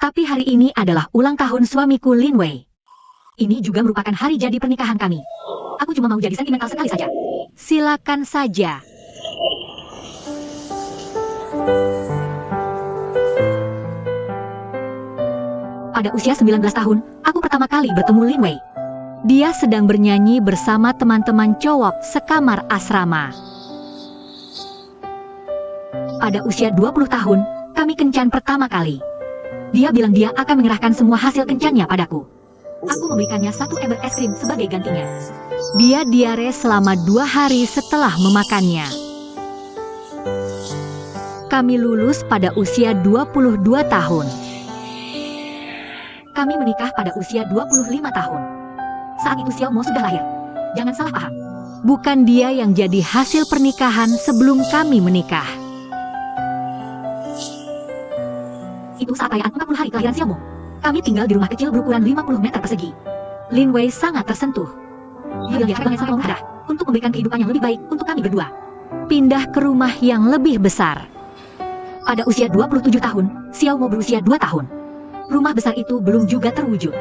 Tapi hari ini adalah ulang tahun suamiku Lin Wei. Ini juga merupakan hari jadi pernikahan kami. Aku cuma mau jadi sentimental sekali saja. Silakan saja. Pada usia 19 tahun, aku pertama kali bertemu Lin Wei. Dia sedang bernyanyi bersama teman-teman cowok sekamar asrama. Pada usia 20 tahun, kami kencan pertama kali. Dia bilang dia akan menyerahkan semua hasil kencannya padaku. Aku memberikannya satu ember es krim sebagai gantinya. Dia diare selama 2 hari setelah memakannya. Kami lulus pada usia 22 tahun. Kami menikah pada usia 25 tahun. Saat itu Xiao Mo sudah lahir. Jangan salah paham. Bukan dia yang jadi hasil pernikahan sebelum kami menikah. Itu saat perayaan 40 hari kelahiran Xiao Mo. Kami tinggal di rumah kecil berukuran 50 meter persegi. Lin Wei sangat tersentuh. Dia bilang dia sangat mudah untuk memberikan kehidupan yang lebih baik untuk kami berdua. Pindah ke rumah yang lebih besar. Pada usia 27 tahun, Xiao Mo berusia 2 tahun. Rumah besar itu belum juga terwujud.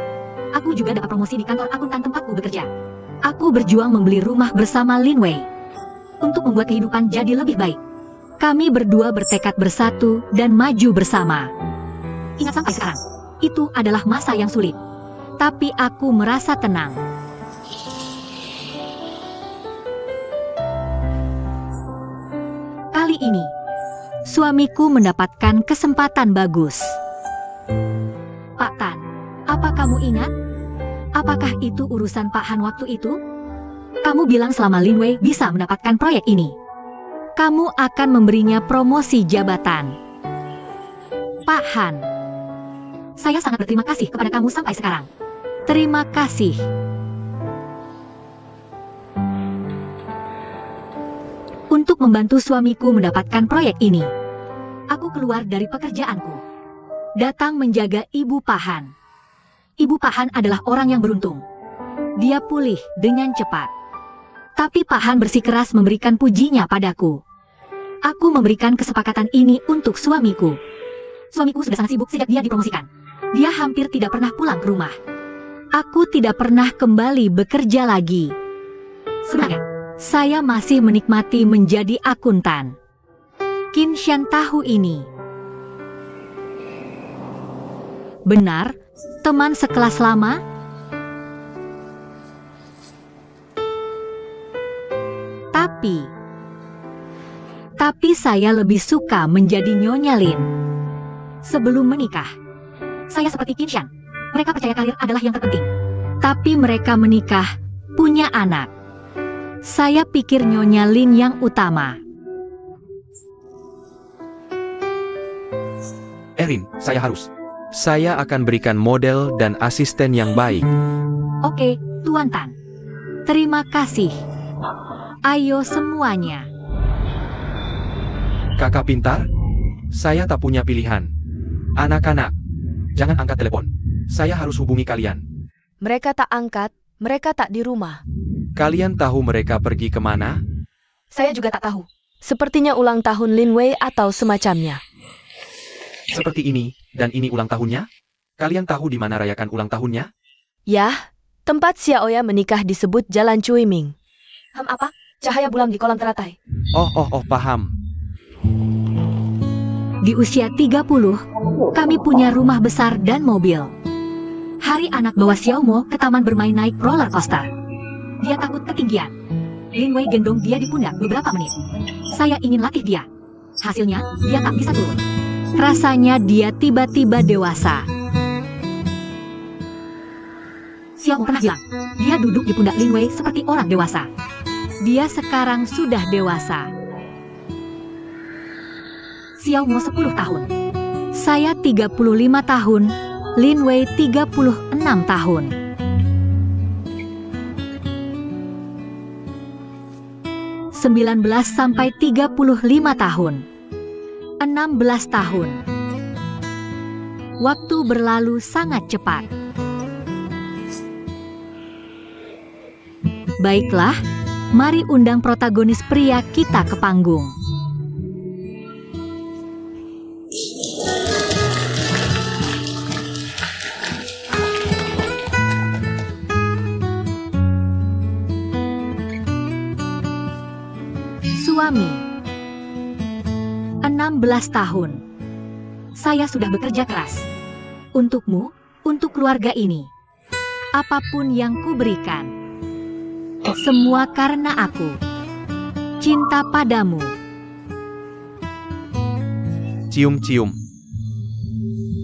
Aku juga dapat promosi di kantor akuntan tempatku bekerja. Aku berjuang membeli rumah bersama Lin Wei untuk membuat kehidupan jadi lebih baik. Kami berdua bertekad bersatu dan maju bersama. Ingat sampai sekarang, itu adalah masa yang sulit. Tapi aku merasa tenang. Kali ini, suamiku mendapatkan kesempatan bagus. Pak Tan, apa kamu ingat? Apakah itu urusan Pak Han waktu itu? Kamu bilang selama Lin Wei bisa mendapatkan proyek ini, kamu akan memberinya promosi jabatan. Pak Han, saya sangat berterima kasih kepada kamu sampai sekarang. Terima kasih. Untuk membantu suamiku mendapatkan proyek ini, aku keluar dari pekerjaanku. Datang menjaga Ibu Pak Han. Ibu Pak Han adalah orang yang beruntung. Dia pulih dengan cepat. Tapi Pak Han bersikeras memberikan pujinya padaku. Aku memberikan kesepakatan ini untuk suamiku. Suamiku sudah sangat sibuk sejak dia dipromosikan. Dia hampir tidak pernah pulang ke rumah. Aku tidak pernah kembali bekerja lagi. Sebenarnya, saya masih menikmati menjadi akuntan. Qin Shan tahu ini. Benar, teman sekelas lama? Tapi saya lebih suka menjadi Nyonya Lin. Sebelum menikah, saya seperti Qin Shan. Mereka percaya karir adalah yang terpenting. Tapi mereka menikah, punya anak. Saya pikir Nyonya Lin yang utama. Erin, saya akan berikan model dan asisten yang baik. Oke, Tuan Tan. Terima kasih. Ayo semuanya. Kakak pintar? Saya tak punya pilihan. Anak-anak, jangan angkat telepon. Saya harus hubungi kalian. Mereka tak angkat, mereka tak di rumah. Kalian tahu mereka pergi kemana? Saya juga tak tahu. Sepertinya ulang tahun Lin Wei atau semacamnya. Seperti ini, dan ini ulang tahunnya? Kalian tahu di mana rayakan ulang tahunnya? Yah, tempat Xiaoya menikah disebut Jalan Cuiming. Apa? Cahaya bulan di kolam teratai. Oh, paham. Di usia 30, kami punya rumah besar dan mobil. Hari anak bawa Xiao Mo ke taman bermain naik roller coaster. Dia takut ketinggian. Lin Wei gendong dia di pundak beberapa menit. Saya ingin latih dia. Hasilnya, dia tak bisa turun. Rasanya dia tiba-tiba dewasa. Xiao Mo pernah bilang, dia duduk di pundak Lin Wei seperti orang dewasa. Dia sekarang sudah dewasa. Xiao Mo 10 tahun. Saya 35 tahun, Lin Wei 36 tahun. 19 sampai 35 tahun. 16 tahun. Waktu berlalu sangat cepat. Baiklah, mari undang protagonis pria kita ke panggung. 16 tahun. Saya sudah bekerja keras. Untukmu, untuk keluarga ini. Apapun yang kuberikan. Semua karena aku. Cinta padamu. Cium cium.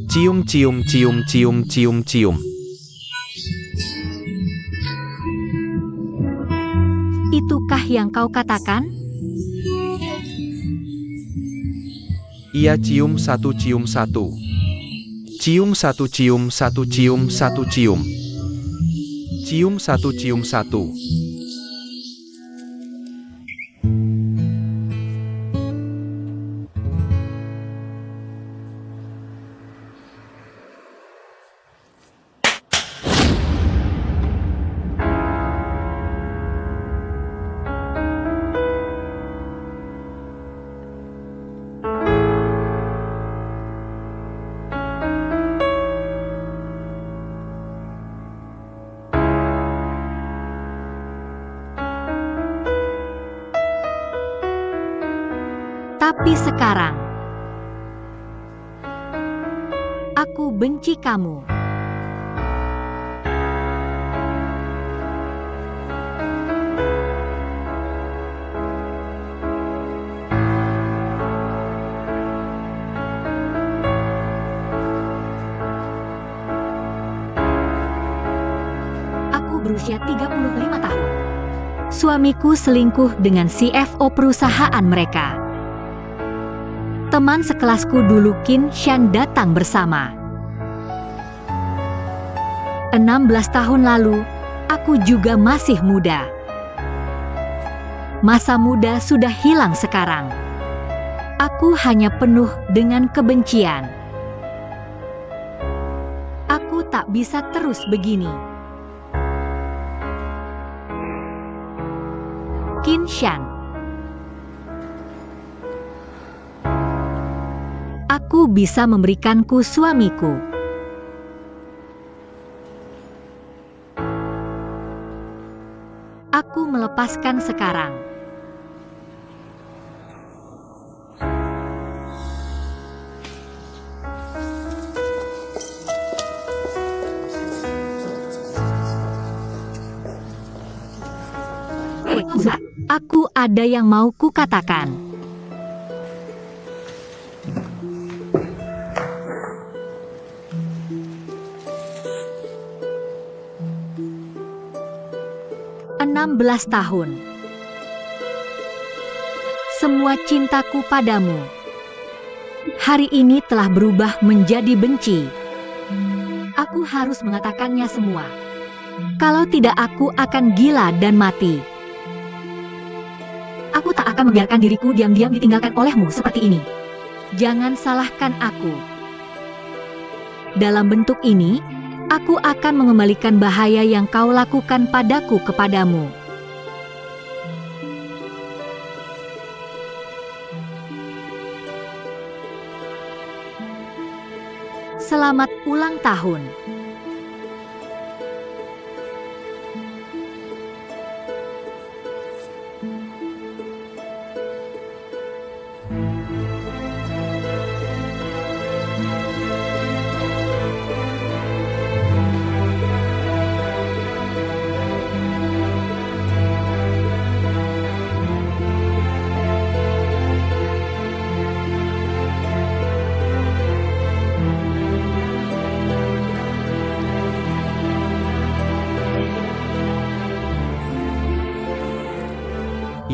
Cium cium cium cium cium cium. Itukah yang kau katakan? Iya, cium satu cium satu. Cium satu cium satu cium satu cium. Cium satu cium satu. Tapi sekarang, aku benci kamu. Aku berusia 35 tahun. Suamiku selingkuh dengan CFO perusahaan mereka. Teman sekelasku dulu Qin Shan datang bersama. 16 tahun lalu, aku juga masih muda. Masa muda sudah hilang sekarang. Aku hanya penuh dengan kebencian. Aku tak bisa terus begini. Qin Shan. Aku bisa memberikanku suamiku. Aku melepaskan sekarang. Aku ada yang mau kukatakan. Enam 16 tahun. Semua cintaku padamu hari ini telah berubah menjadi benci. Aku harus mengatakannya semua. Kalau tidak, aku akan gila dan mati. Aku tak akan membiarkan diriku diam-diam ditinggalkan olehmu seperti ini. Jangan salahkan aku. Dalam bentuk ini, aku akan mengembalikan bahaya yang kau lakukan padaku kepadamu. Selamat ulang tahun.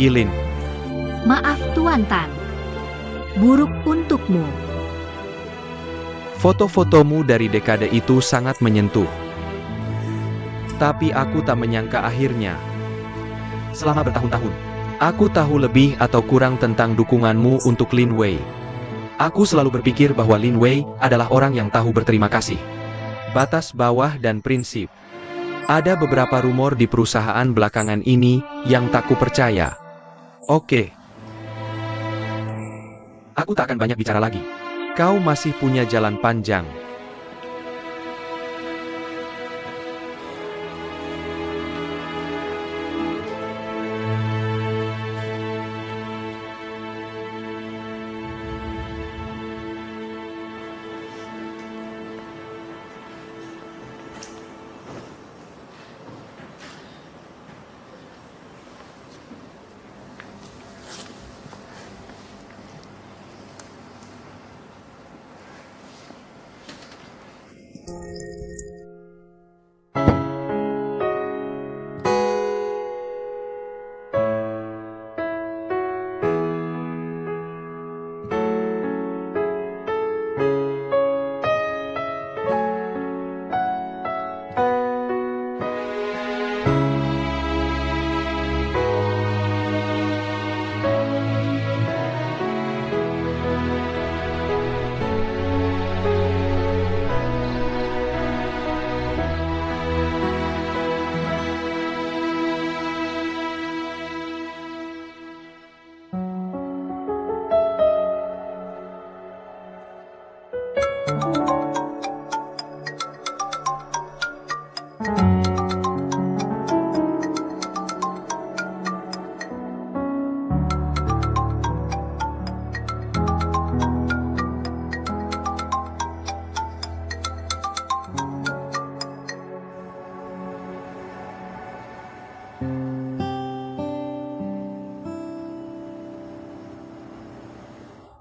Yilin. Maaf Tuan Tan. Buruk untukmu. Foto-fotomu dari dekade itu sangat menyentuh. Tapi aku tak menyangka akhirnya. Selama bertahun-tahun, aku tahu lebih atau kurang tentang dukunganmu untuk Lin Wei. Aku selalu berpikir bahwa Lin Wei adalah orang yang tahu berterima kasih. Batas bawah dan prinsip. Ada beberapa rumor di perusahaan belakangan ini yang tak kupercaya. Oke. Aku tak akan banyak bicara lagi. Kau masih punya jalan panjang.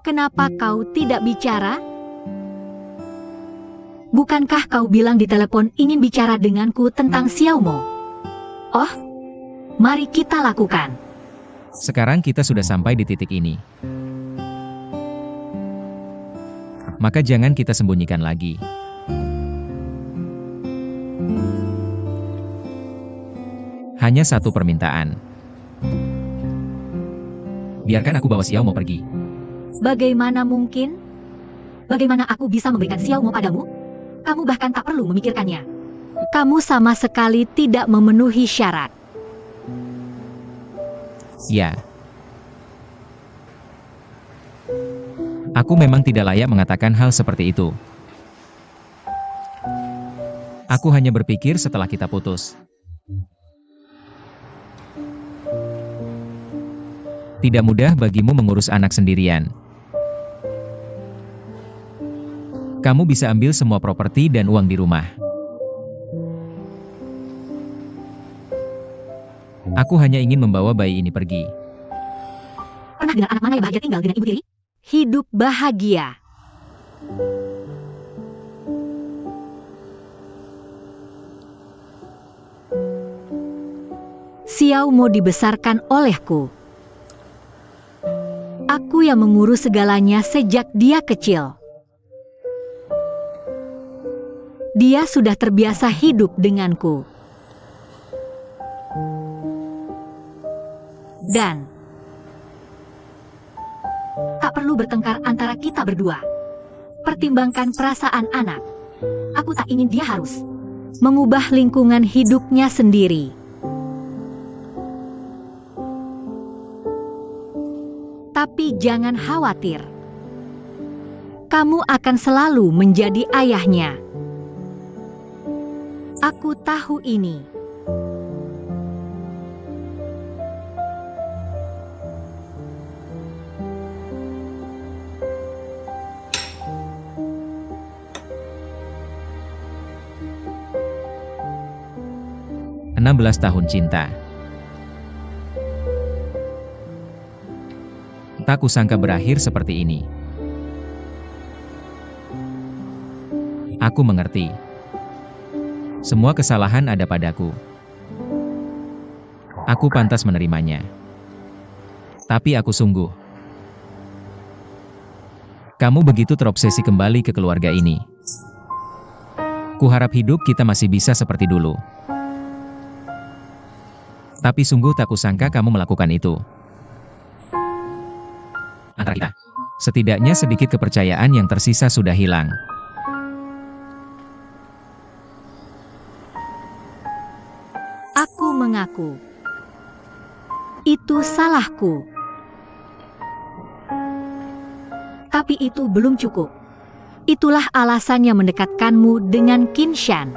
Kenapa kau tidak bicara? Bukankah kau bilang di telepon ingin bicara denganku tentang Xiao Mo? Oh, mari kita lakukan. Sekarang kita sudah sampai di titik ini. Maka jangan kita sembunyikan lagi. Hanya satu permintaan. Biarkan aku bawa Xiao Mo pergi. Bagaimana mungkin? Bagaimana aku bisa memberikan Xiao Mo padamu? Kamu bahkan tak perlu memikirkannya. Kamu sama sekali tidak memenuhi syarat. Ya. Aku memang tidak layak mengatakan hal seperti itu. Aku hanya berpikir setelah kita putus. Tidak mudah bagimu mengurus anak sendirian. Kamu bisa ambil semua properti dan uang di rumah. Aku hanya ingin membawa bayi ini pergi. Pernah dengar anak mana yang bahagia tinggal dengan ibu tiri? Hidup bahagia. Xiao Mo dibesarkan olehku. Aku yang mengurus segalanya sejak dia kecil. Dia sudah terbiasa hidup denganku. Dan tak perlu bertengkar antara kita berdua. Pertimbangkan perasaan anak. Aku tak ingin dia harus mengubah lingkungan hidupnya sendiri. Tapi jangan khawatir. Kamu akan selalu menjadi ayahnya. Aku tahu ini. Enam belas tahun cinta. Tak kusangka berakhir seperti ini. Aku mengerti. Semua kesalahan ada padaku. Aku pantas menerimanya. Tapi aku sungguh. Kamu begitu terobsesi kembali ke keluarga ini. Kuharap hidup kita masih bisa seperti dulu. Tapi sungguh tak kusangka kamu melakukan itu. Antara kita, setidaknya sedikit kepercayaan yang tersisa sudah hilang. Aku mengaku. Itu salahku. Tapi itu belum cukup. Itulah alasannya mendekatkanmu dengan Qin Shan.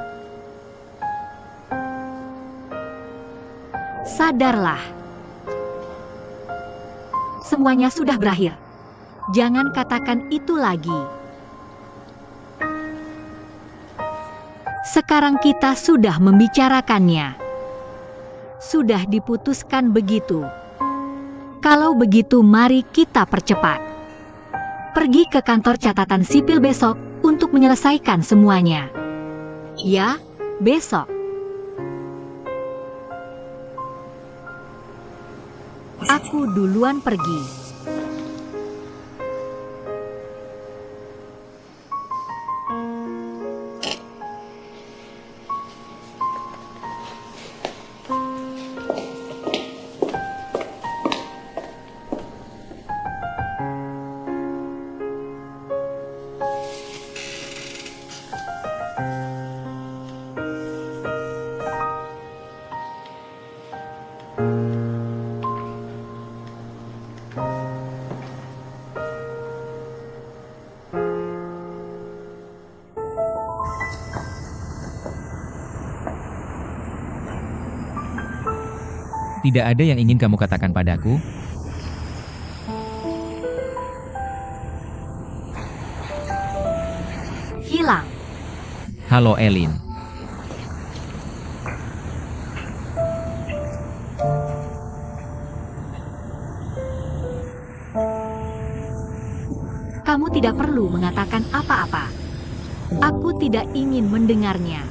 Sadarlah. Semuanya sudah berakhir. Jangan katakan itu lagi. Sekarang kita sudah membicarakannya. Sudah diputuskan begitu. Kalau begitu mari kita percepat. Pergi ke kantor catatan sipil besok untuk menyelesaikan semuanya. Ya, besok. Aku duluan pergi. Tidak ada yang ingin kamu katakan padaku? Hilang. Halo Elin. Kamu tidak perlu mengatakan apa-apa. Aku tidak ingin mendengarnya.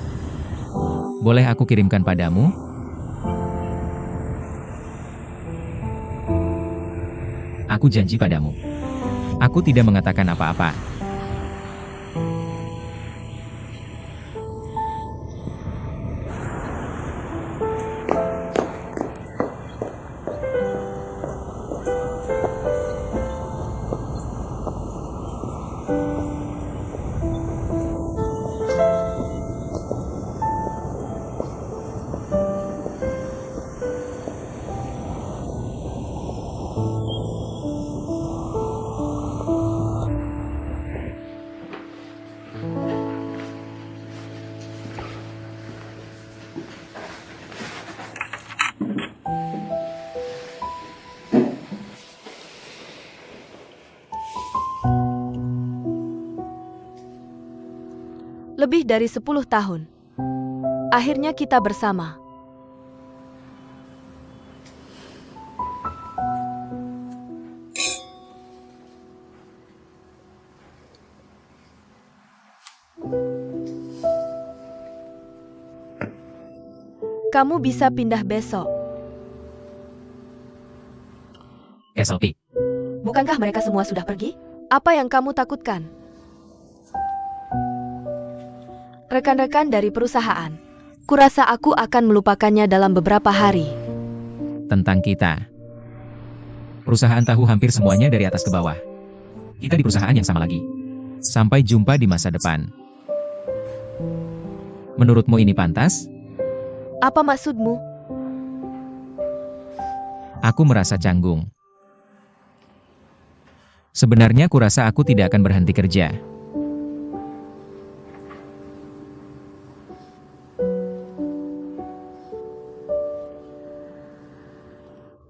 Boleh aku kirimkan padamu? Aku janji padamu. Aku tidak mengatakan apa-apa. Lebih dari 10 tahun. Akhirnya kita bersama. Kamu bisa pindah besok. SLP. Bukankah mereka semua sudah pergi? Apa yang kamu takutkan? Rekan-rekan dari perusahaan. Kurasa aku akan melupakannya dalam beberapa hari. Tentang kita. Perusahaan tahu hampir semuanya dari atas ke bawah. Kita di perusahaan yang sama lagi. Sampai jumpa di masa depan. Menurutmu ini pantas? Apa maksudmu? Aku merasa canggung. Sebenarnya kurasa aku tidak akan berhenti kerja.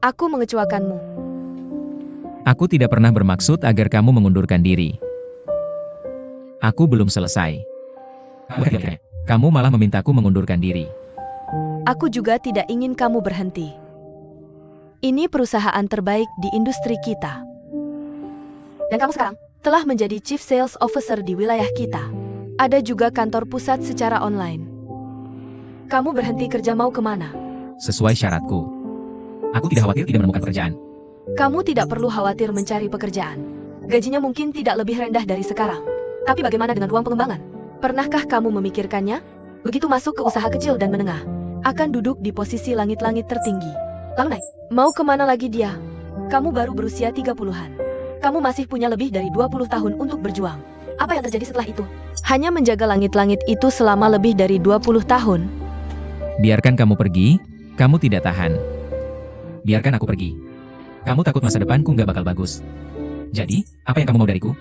Aku mengecewakanmu. Aku tidak pernah bermaksud agar kamu mengundurkan diri. Aku belum selesai. Kamu malah memintaku mengundurkan diri. Aku juga tidak ingin kamu berhenti. Ini perusahaan terbaik di industri kita. Dan kamu sekarang telah menjadi Chief Sales Officer di wilayah kita. Ada juga kantor pusat secara online. Kamu berhenti kerja mau kemana? Sesuai syaratku. Aku tidak khawatir tidak menemukan pekerjaan. Kamu tidak perlu khawatir mencari pekerjaan. Gajinya mungkin tidak lebih rendah dari sekarang. Tapi bagaimana dengan ruang pengembangan? Pernahkah kamu memikirkannya? Begitu masuk ke usaha kecil dan menengah, akan duduk di posisi langit-langit tertinggi. Lalu naik, mau kemana lagi dia? Kamu baru berusia 30-an. Kamu masih punya lebih dari 20 tahun untuk berjuang. Apa yang terjadi setelah itu? Hanya menjaga langit-langit itu selama lebih dari 20 tahun. Biarkan kamu pergi, kamu tidak tahan. Biarkan aku pergi. Kamu takut masa depanku nggak bakal bagus. Jadi, apa yang kamu mau dariku?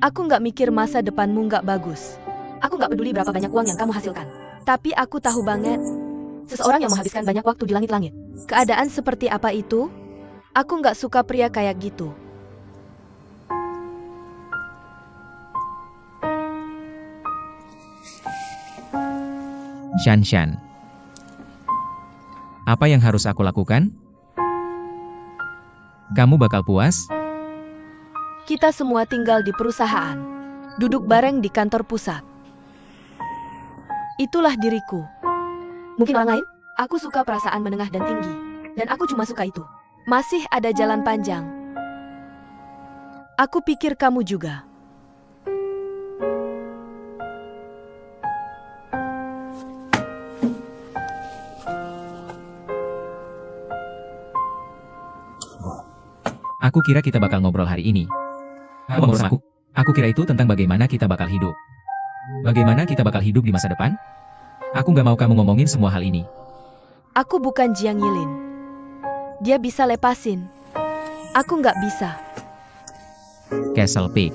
Aku nggak mikir masa depanmu nggak bagus. Aku nggak peduli berapa banyak uang yang kamu hasilkan. Tapi aku tahu banget, seseorang yang menghabiskan banyak waktu di langit-langit. Keadaan seperti apa itu? Aku nggak suka pria kayak gitu. Shan. Apa yang harus aku lakukan? Kamu bakal puas? Kita semua tinggal di perusahaan. Duduk bareng di kantor pusat. Itulah diriku. Mungkin orang lain? Aku suka perasaan menengah dan tinggi. Dan aku cuma suka itu. Masih ada jalan panjang. Aku pikir kamu juga. Aku kira kita bakal ngobrol hari ini. Kamu ngobrol sama aku? Aku kira itu tentang bagaimana kita bakal hidup. Bagaimana kita bakal hidup di masa depan? Aku gak mau kamu ngomongin semua hal ini. Aku bukan Jiang Yilin. Dia bisa lepasin. Aku nggak bisa. Castle Peak.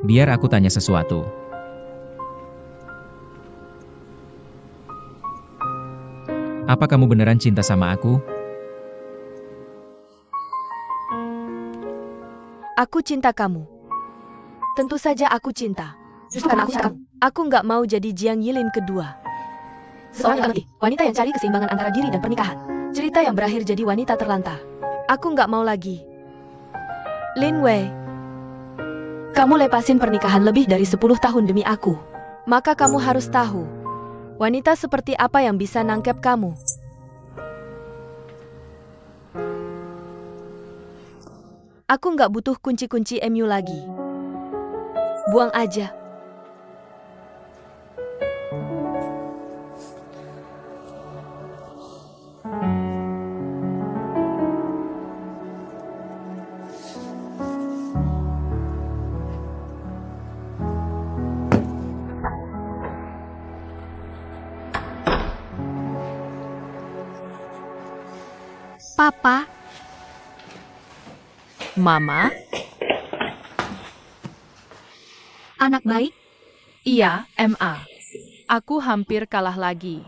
Biar aku tanya sesuatu. Apa kamu beneran cinta sama aku? Aku cinta kamu. Tentu saja aku cinta. Justru karena aku cinta kamu, aku nggak mau jadi Jiang Yilin kedua. Seorang yang lebih, wanita yang cari keseimbangan antara diri dan pernikahan. Cerita yang berakhir jadi wanita terlantar. Aku nggak mau lagi. Lin Wei, kamu lepasin pernikahan lebih dari 10 tahun demi aku. Maka kamu harus tahu, wanita seperti apa yang bisa nangkep kamu. Aku nggak butuh kunci-kunci MU lagi. Buang aja. Papa, Mama? anak baik, Iya, MA. Aku hampir kalah lagi.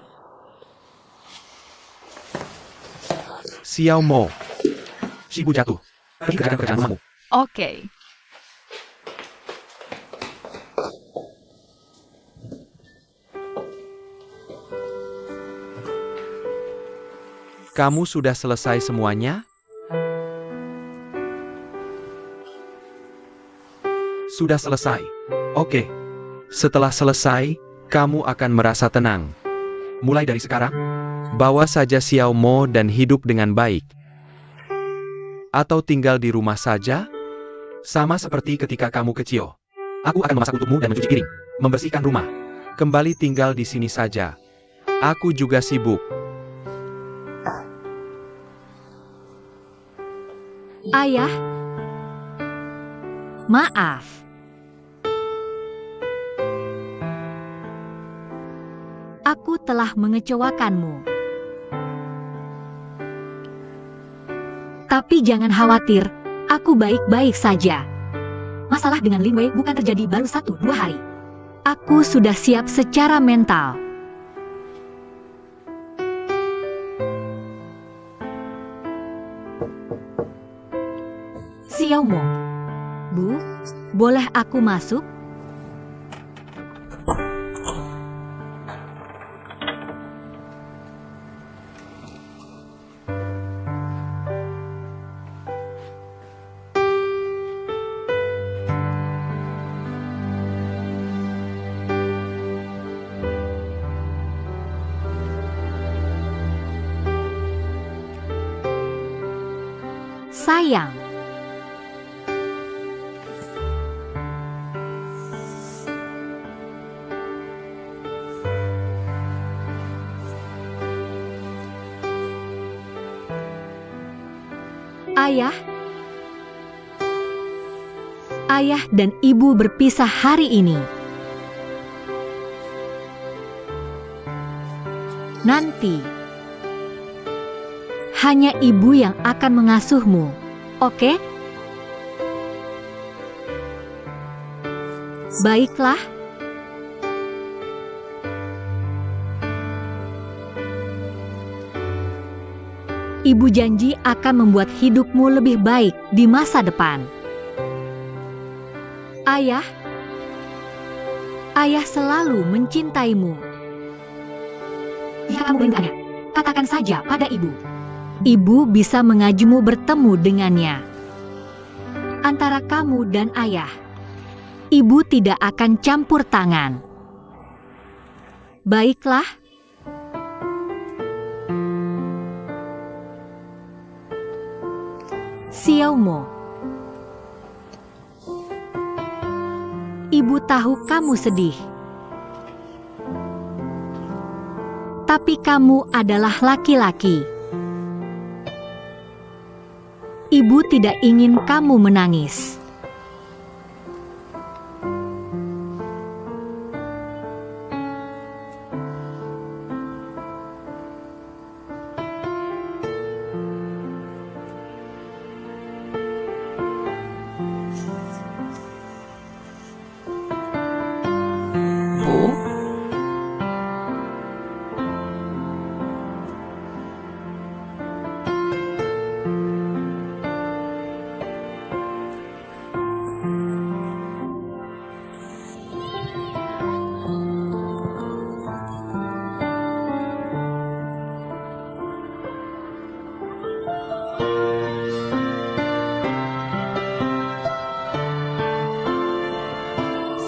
Xiao Mo. Shibu jatuh. Pergi kerjakan pekerjaan rumahmu. Oke. Kamu sudah selesai semuanya? Sudah selesai. Oke. Setelah selesai, kamu akan merasa tenang. Mulai dari sekarang, bawa saja Xiao Mo dan hidup dengan baik. Atau tinggal di rumah saja? Sama seperti ketika kamu kecil. Aku akan memasak untukmu dan mencuci piring, membersihkan rumah. Kembali tinggal di sini saja. Aku juga sibuk. ayah. Maaf. Aku telah mengecewakanmu. Tapi jangan khawatir, aku baik-baik saja. Masalah dengan Lin Wei bukan terjadi baru 1-2 hari. Aku sudah siap secara mental. Xiao Mo, Bu, boleh aku masuk? Sayang. Ayah. Ayah dan ibu berpisah hari ini. Nanti hanya ibu yang akan mengasuhmu, oke? Baiklah. Ibu janji akan membuat hidupmu lebih baik di masa depan. Ayah, ayah selalu mencintaimu. Jika kamu merindukannya, katakan saja pada ibu. Ibu bisa mengajumu bertemu dengannya. Antara kamu dan ayah. Ibu tidak akan campur tangan. Baiklah. Xiaomo. Ibu tahu kamu sedih. Tapi kamu adalah laki-laki. Ibu tidak ingin kamu menangis. Bu,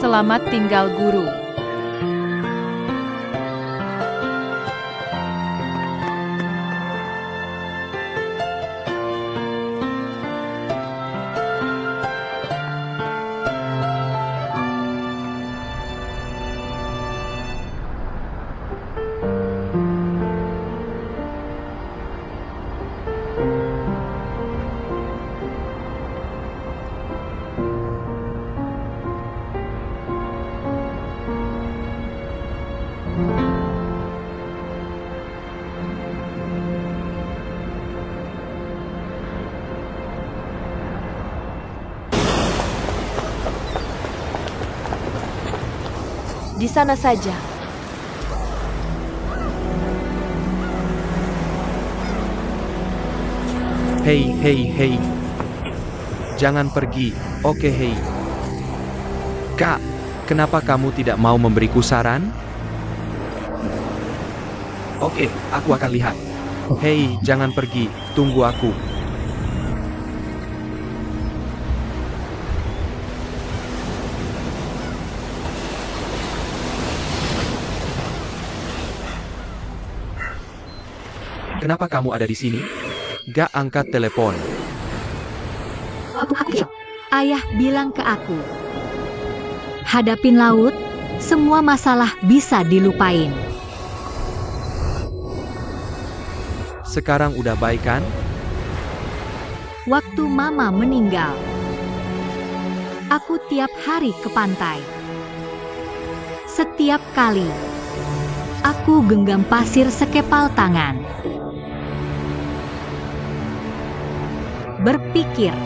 Selamat tinggal guru. di sana saja. Hei, hei, hei. Jangan pergi, oke hei. Kak, kenapa kamu tidak mau memberiku saran? Oke, aku akan lihat. Hei, jangan pergi, tunggu aku. Kenapa kamu ada di sini? Gak angkat telepon. Waktu aku kecil, ayah bilang ke aku, hadapin laut, semua masalah bisa dilupain. Sekarang udah baik kan? Waktu mama meninggal, aku tiap hari ke pantai. Setiap kali, aku genggam pasir sekepal tangan. Berpikir,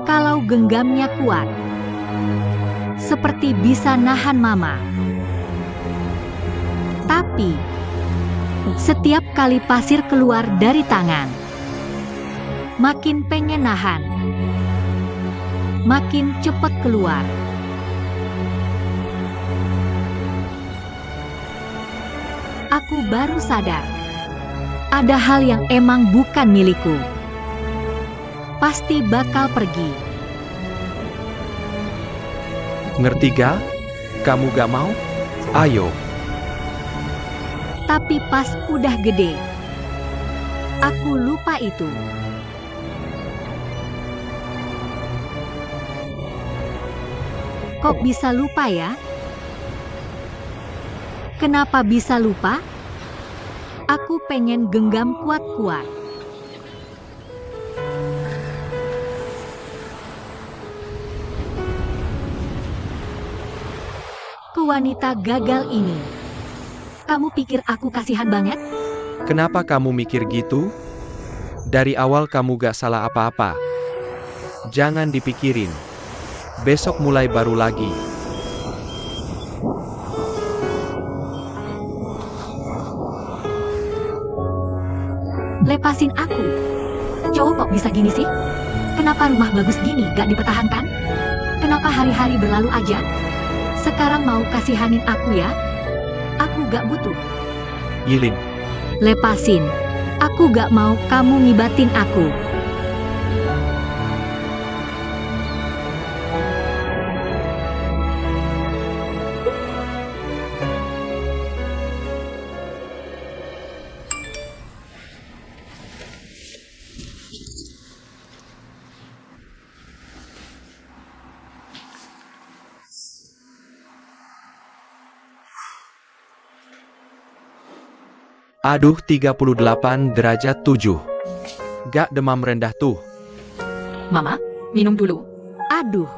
kalau genggamnya kuat, seperti bisa nahan mama. Tapi, setiap kali pasir keluar dari tangan, makin pengen nahan, makin cepat keluar. Aku baru sadar, ada hal yang emang bukan milikku. Pasti bakal pergi. Ngerti gak? Kamu gak mau? Ayo. Tapi pas udah gede, aku lupa itu. Kok bisa lupa ya? Kenapa bisa lupa? Aku pengen genggam kuat-kuat. Ke wanita gagal ini. Kamu pikir aku kasihan banget? Kenapa kamu mikir gitu? Dari awal kamu gak salah apa-apa. Jangan dipikirin. Besok mulai baru lagi. Lepasin aku. Cowok kok bisa gini sih? Kenapa rumah bagus gini gak dipertahankan? Kenapa hari-hari berlalu aja? Sekarang mau kasihanin aku ya? Aku gak butuh. Yilin, Lepasin. Aku gak mau kamu ngibatin aku. Aduh, 38 derajat 7. Gak demam rendah tuh. Mama, minum dulu. Aduh,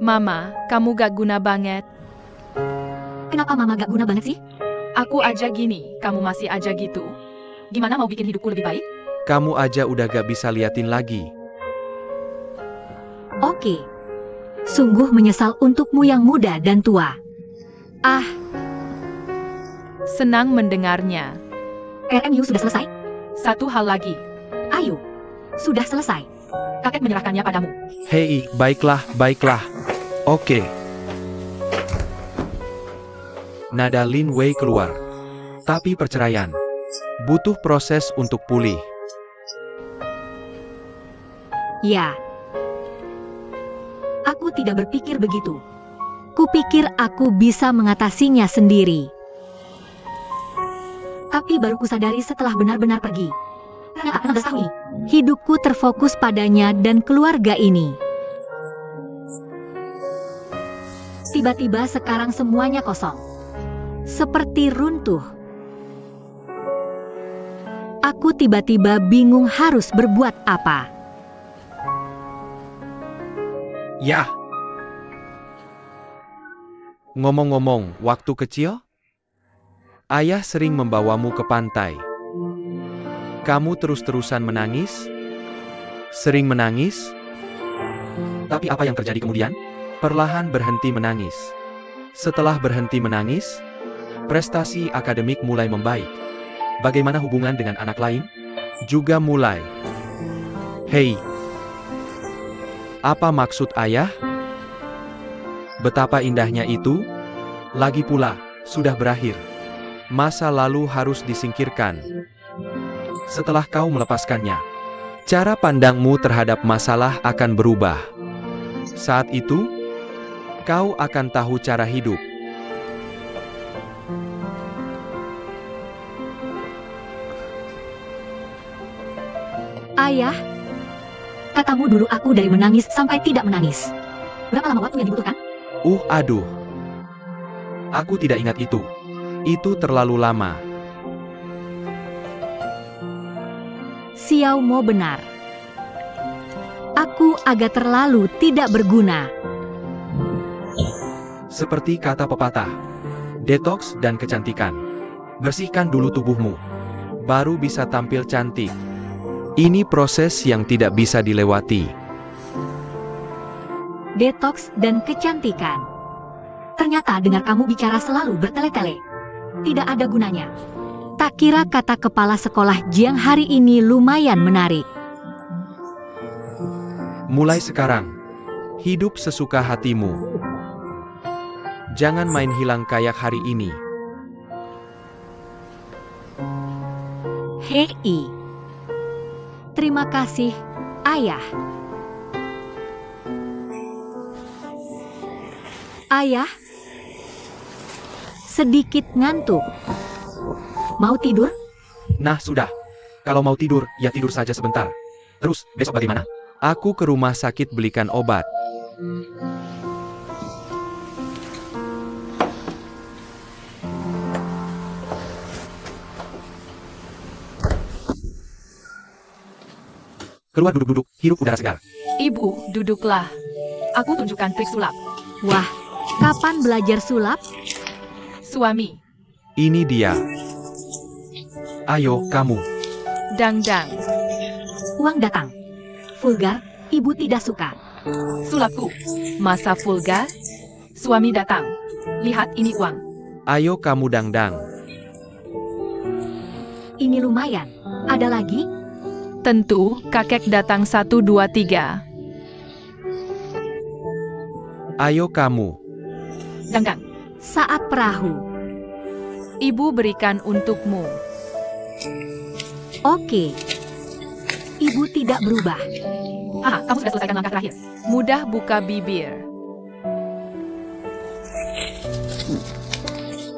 Mama, kamu gak guna banget. kenapa mama gak guna banget sih? Aku aja gini, kamu masih aja gitu. Gimana mau bikin hidupku lebih baik? Kamu aja udah gak bisa liatin lagi. Oke. Sungguh menyesal untukmu yang muda dan tua. Ah, Senang mendengarnya. RMU sudah selesai? Satu hal lagi. Ayo, sudah selesai. Kakek menyerahkannya padamu. Hei, baiklah, baiklah. Oke. Nada Lin Wei keluar. Tapi perceraian butuh proses untuk pulih. Ya. Aku tidak berpikir begitu. Kupikir aku bisa mengatasinya sendiri. Tapi baru kusadari setelah benar-benar pergi. Ternyata 16 tahun ini, hidupku terfokus padanya dan keluarga ini. Tiba-tiba sekarang semuanya kosong. Seperti runtuh. Aku tiba-tiba bingung harus berbuat apa. Yah. Ngomong-ngomong, waktu kecil, ayah sering membawamu ke pantai. Kamu terus-terusan menangis? Sering menangis? Tapi apa yang terjadi kemudian? Perlahan berhenti menangis. Setelah berhenti menangis, prestasi akademik mulai membaik. Bagaimana hubungan dengan anak lain? Juga mulai. Hei, apa maksud ayah? Betapa indahnya itu? Lagi pula, sudah berakhir. Masa lalu harus disingkirkan. Setelah kau melepaskannya, cara pandangmu terhadap masalah akan berubah. Saat itu, kau akan tahu cara hidup. Ayah, katamu dulu aku dari menangis sampai tidak menangis. Berapa lama waktu yang dibutuhkan? Aduh. Aku tidak ingat itu. Itu terlalu lama. Xiao Mo benar. Aku agak terlalu tidak berguna. Seperti kata pepatah, detoks dan kecantikan. Bersihkan dulu tubuhmu, baru bisa tampil cantik. Ini proses yang tidak bisa dilewati. Detoks dan kecantikan. Ternyata dengar kamu bicara selalu bertele-tele. Tidak ada gunanya. Tak kira kata kepala sekolah Jiang hari ini lumayan menarik. Mulai sekarang, hidup sesuka hatimu. Jangan main hilang kayak hari ini. Hei. Terima kasih, Ayah. Ayah, sedikit ngantuk. Mau tidur? Nah sudah, kalau mau tidur, ya tidur saja sebentar. Terus, besok bagaimana? Aku ke rumah sakit belikan obat. Keluar duduk-duduk, hirup udara segar. Ibu, duduklah. Aku tunjukkan trik sulap. Wah, kapan belajar sulap? Suami, Ini dia. Ayo, kamu. dang-dang. Uang datang. Vulgar, ibu tidak suka. Sulapku. Masa vulgar? Suami datang. Lihat ini uang. Ayo kamu dangdang. Ini lumayan. Ada lagi? Tentu, kakek datang 1, 2, 3. Ayo kamu. Dangdang. Saat perahu. Ibu berikan untukmu. Oke. Ibu tidak berubah. Haha, kamu sudah selesaikan langkah terakhir. Mudah buka bibir.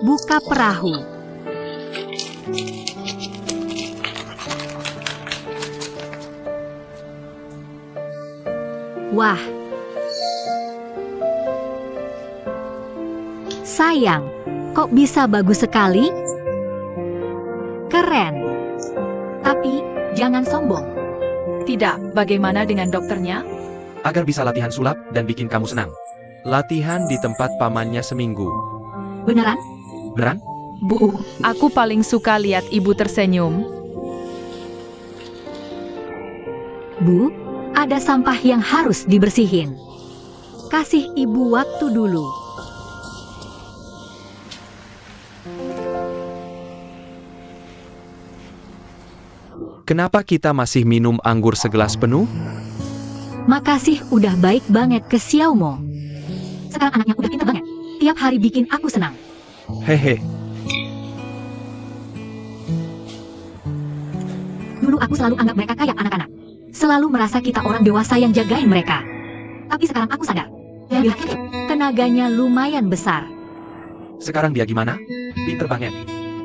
Buka perahu. Wah. Sayang, Kok bisa bagus sekali? Keren. Tapi, jangan sombong. Tidak, bagaimana dengan dokternya? Agar bisa latihan sulap dan bikin kamu senang. Latihan di tempat pamannya seminggu. Beneran? Beneran? Bu, aku paling suka lihat ibu tersenyum. Bu, ada sampah yang harus dibersihin. Kasih ibu waktu dulu. Kenapa kita masih minum anggur segelas penuh? Makasih udah baik banget ke Xiaomo. Sekarang anaknya udah pintar banget. Tiap hari bikin aku senang. Hehe. Dulu aku selalu anggap mereka kayak anak-anak. Selalu merasa kita orang dewasa yang jagain mereka. Tapi sekarang aku sadar. Ya, tenaganya lumayan besar. Sekarang dia gimana? Pinter banget.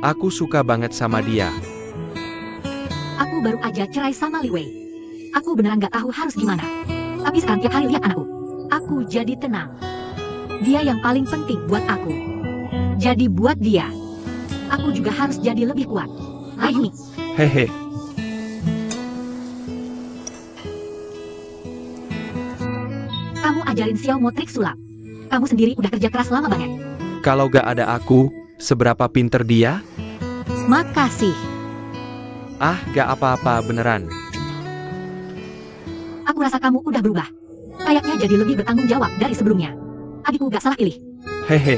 Aku suka banget sama dia. Aku baru aja cerai sama Li Wei. Aku beneran gak tahu harus gimana. Tapi sekarang tiap hari lihat anakku, aku jadi tenang. Dia yang paling penting buat aku. Jadi buat dia, aku juga harus jadi lebih kuat. Ayo nih. Hehe. Kamu ajarin Xiaomo trik sulap. Kamu sendiri udah kerja keras lama banget. Kalau gak ada aku, seberapa pinter dia? Makasih. Ah, gak apa-apa beneran. Aku rasa kamu udah berubah. Kayaknya jadi lebih bertanggung jawab dari sebelumnya. Adikku gak salah pilih. Hehe.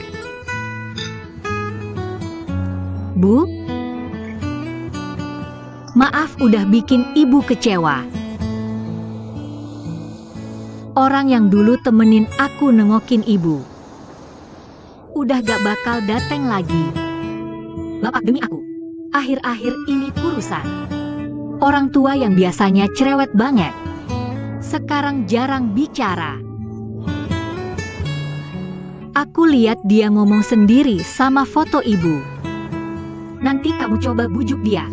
Bu? Maaf udah bikin ibu kecewa. Orang yang dulu temenin aku nengokin ibu udah gak bakal dateng lagi. Bapak demi aku, akhir-akhir ini kurusan. Orang tua yang biasanya cerewet banget, sekarang jarang bicara. Aku lihat dia ngomong sendiri sama foto ibu. Nanti kamu coba bujuk dia,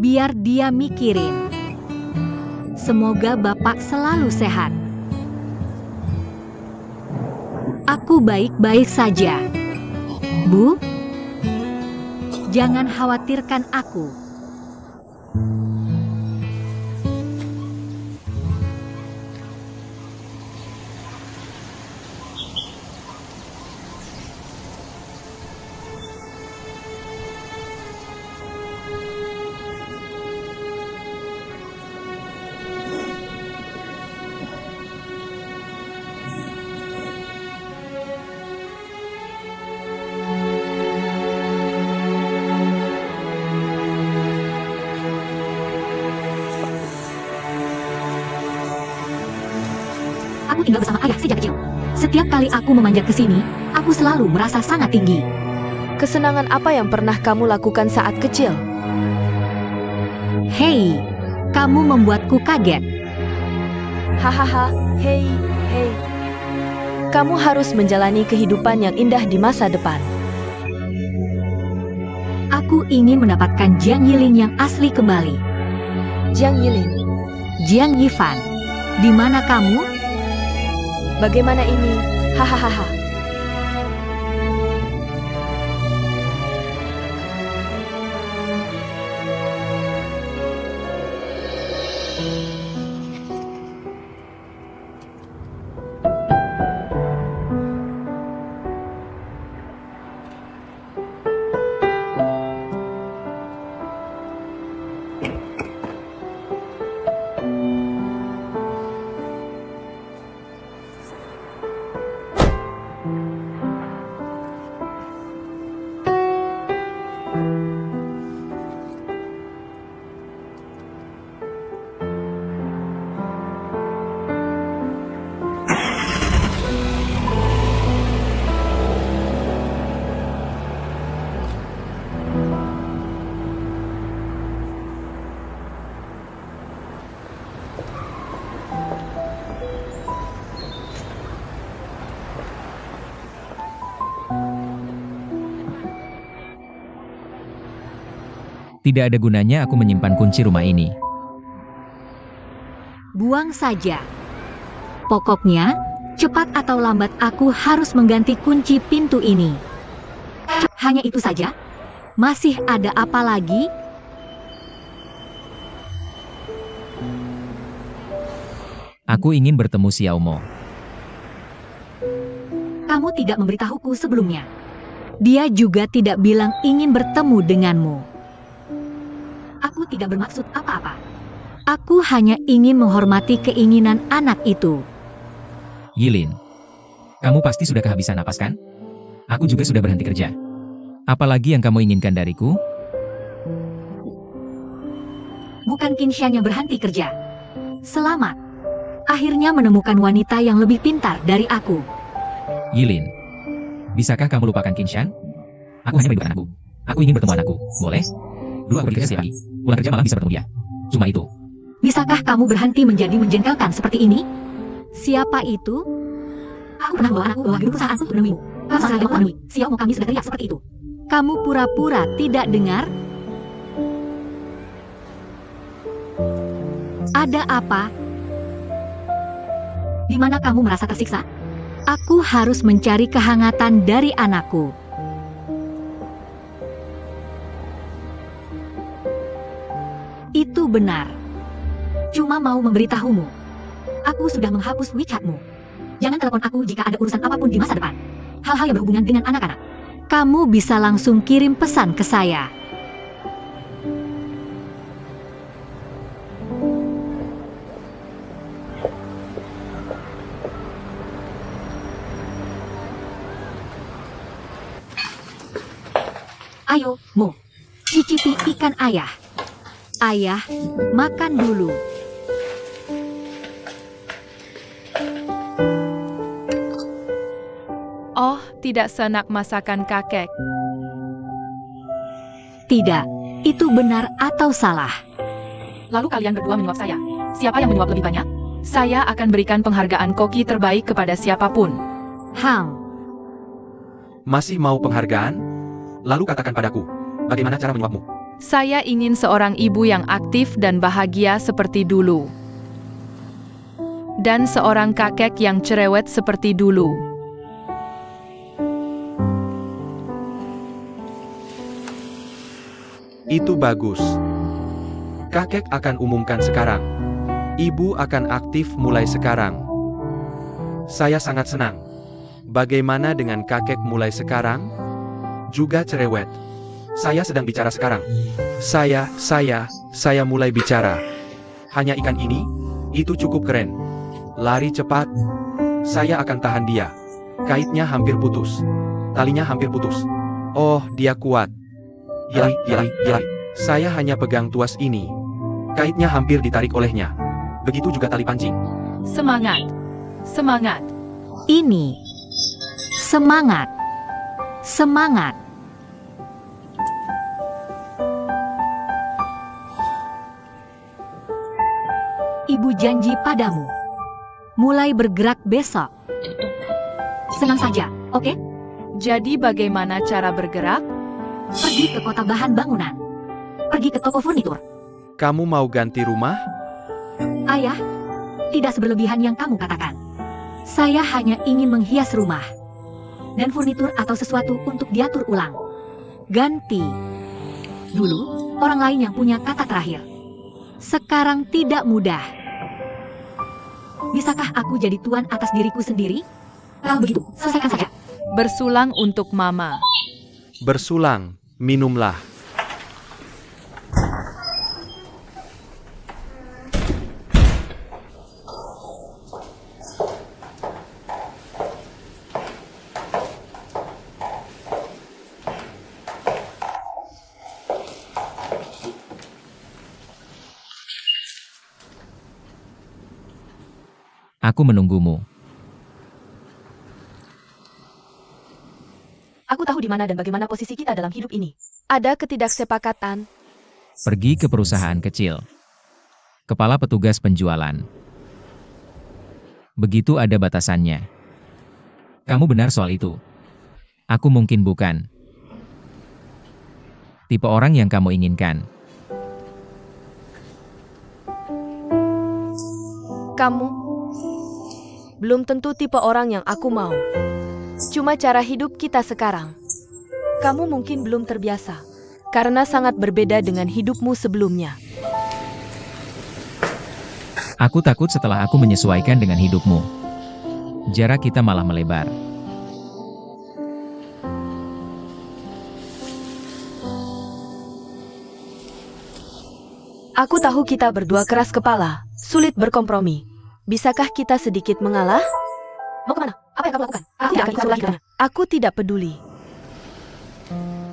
biar dia mikirin. Semoga bapak selalu sehat. Aku baik-baik saja. Bu, jangan khawatirkan aku. Aku tinggal bersama ayah sejak kecil. Setiap kali aku memanjat ke sini, aku selalu merasa sangat tinggi. Kesenangan apa yang pernah kamu lakukan saat kecil? Hei, kamu membuatku kaget. Hahaha, hei. Kamu harus menjalani kehidupan yang indah di masa depan. Aku ingin mendapatkan Jiang Yilin yang asli kembali. Jiang Yilin, Jiang Yifan, di mana kamu? bagaimana ini? Hahaha. Tidak ada gunanya aku menyimpan kunci rumah ini. Buang saja. Pokoknya, cepat atau lambat aku harus mengganti kunci pintu ini. Hanya itu saja? Masih ada apa lagi? Aku ingin bertemu Xiaomo. Kamu tidak memberitahuku sebelumnya. Dia juga tidak bilang ingin bertemu denganmu. Aku tidak bermaksud apa-apa. Aku hanya ingin menghormati keinginan anak itu. Yilin, kamu pasti sudah kehabisan napas kan? Aku juga sudah berhenti kerja. Apalagi yang kamu inginkan dariku? Bukan Qinshan yang berhenti kerja. Selamat. Akhirnya menemukan wanita yang lebih pintar dari aku. Yilin, bisakah kamu lupakan Qinshan? Aku hanya merindukan anakku. Aku ingin bertemu anakku. Boleh? Dulu aku pergi kerja setiap pagi. Pulang kerja malam bisa bertemu dia. Cuma itu. Bisakah kamu berhenti menjadi menjengkelkan seperti ini? Siapa itu? Aku pernah bawa anakku bawa gedung perusahaan untuk menemuimu. Kamu salah yang menemui. Xiaomo kami sudah teriak seperti itu. Kamu pura-pura tidak dengar? Ada apa? Di mana kamu merasa tersiksa? Aku harus mencari kehangatan dari anakku. Itu benar. Cuma mau memberitahumu. Aku sudah menghapus WeChat-mu. Jangan telepon aku jika ada urusan apapun di masa depan. Hal-hal yang berhubungan dengan anak-anak. Kamu bisa langsung kirim pesan ke saya. Ayo, Mo. Cicipi ikan ayah. Ayah, makan dulu. Oh, tidak seenak masakan kakek. Tidak, itu benar atau salah? Lalu kalian berdua menyuap saya. Siapa yang menyuap lebih banyak? Saya akan berikan penghargaan koki terbaik kepada siapapun. Masih mau penghargaan? Lalu katakan padaku, bagaimana cara menyuapmu? Saya ingin seorang ibu yang aktif dan bahagia seperti dulu. Dan seorang kakek yang cerewet seperti dulu. Itu bagus. Kakek akan umumkan sekarang. Ibu akan aktif mulai sekarang. Saya sangat senang. Bagaimana dengan kakek mulai sekarang? Juga cerewet. Saya sedang bicara sekarang. Saya mulai bicara. Hanya ikan ini? Itu cukup keren. Lari cepat. Saya akan tahan dia. Kaitnya hampir putus. Talinya hampir putus. Oh, dia kuat. Yai. Saya hanya pegang tuas ini. Kaitnya hampir ditarik olehnya. Begitu juga tali pancing. Semangat. Semangat. Ini. Semangat. Semangat. Ibu janji padamu. Mulai bergerak besok. Senang saja, oke? Jadi bagaimana cara bergerak? Pergi ke kota bahan bangunan. Pergi ke toko furnitur. Kamu mau ganti rumah? Ayah, tidak seberlebihan yang kamu katakan. Saya hanya ingin menghias rumah. Dan furnitur atau sesuatu untuk diatur ulang. Ganti. Dulu, orang lain yang punya kata terakhir. Sekarang tidak mudah. Bisakah aku jadi tuan atas diriku sendiri? Kalau begitu, selesaikan saja. Bersulang untuk Mama. Bersulang, minumlah. Aku menunggumu. Aku tahu di mana dan bagaimana posisi kita dalam hidup ini. Ada ketidaksepakatan. Pergi ke perusahaan kecil. Kepala petugas penjualan. Begitu ada batasannya. Kamu benar soal itu. Aku mungkin bukan tipe orang yang kamu inginkan. Kamu belum tentu tipe orang yang aku mau. Cuma cara hidup kita sekarang. Kamu mungkin belum terbiasa, karena sangat berbeda dengan hidupmu sebelumnya. Aku takut setelah aku menyesuaikan dengan hidupmu, jarak kita malah melebar. Aku tahu kita berdua keras kepala, sulit berkompromi. Bisakah kita sedikit mengalah? Mau kemana? Apa yang kamu lakukan? Aku tidak akan ikut lagi. Aku tidak peduli.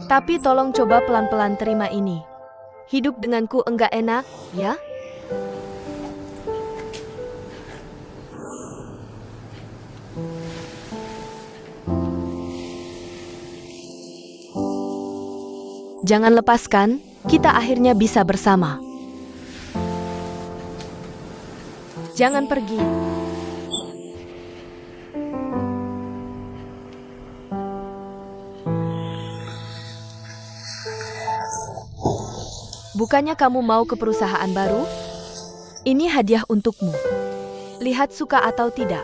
Tapi tolong coba pelan-pelan terima ini. Hidup denganku enggak enak, ya? Jangan lepaskan, kita akhirnya bisa bersama. Jangan pergi. Bukannya kamu mau ke perusahaan baru? Ini hadiah untukmu. Lihat suka atau tidak.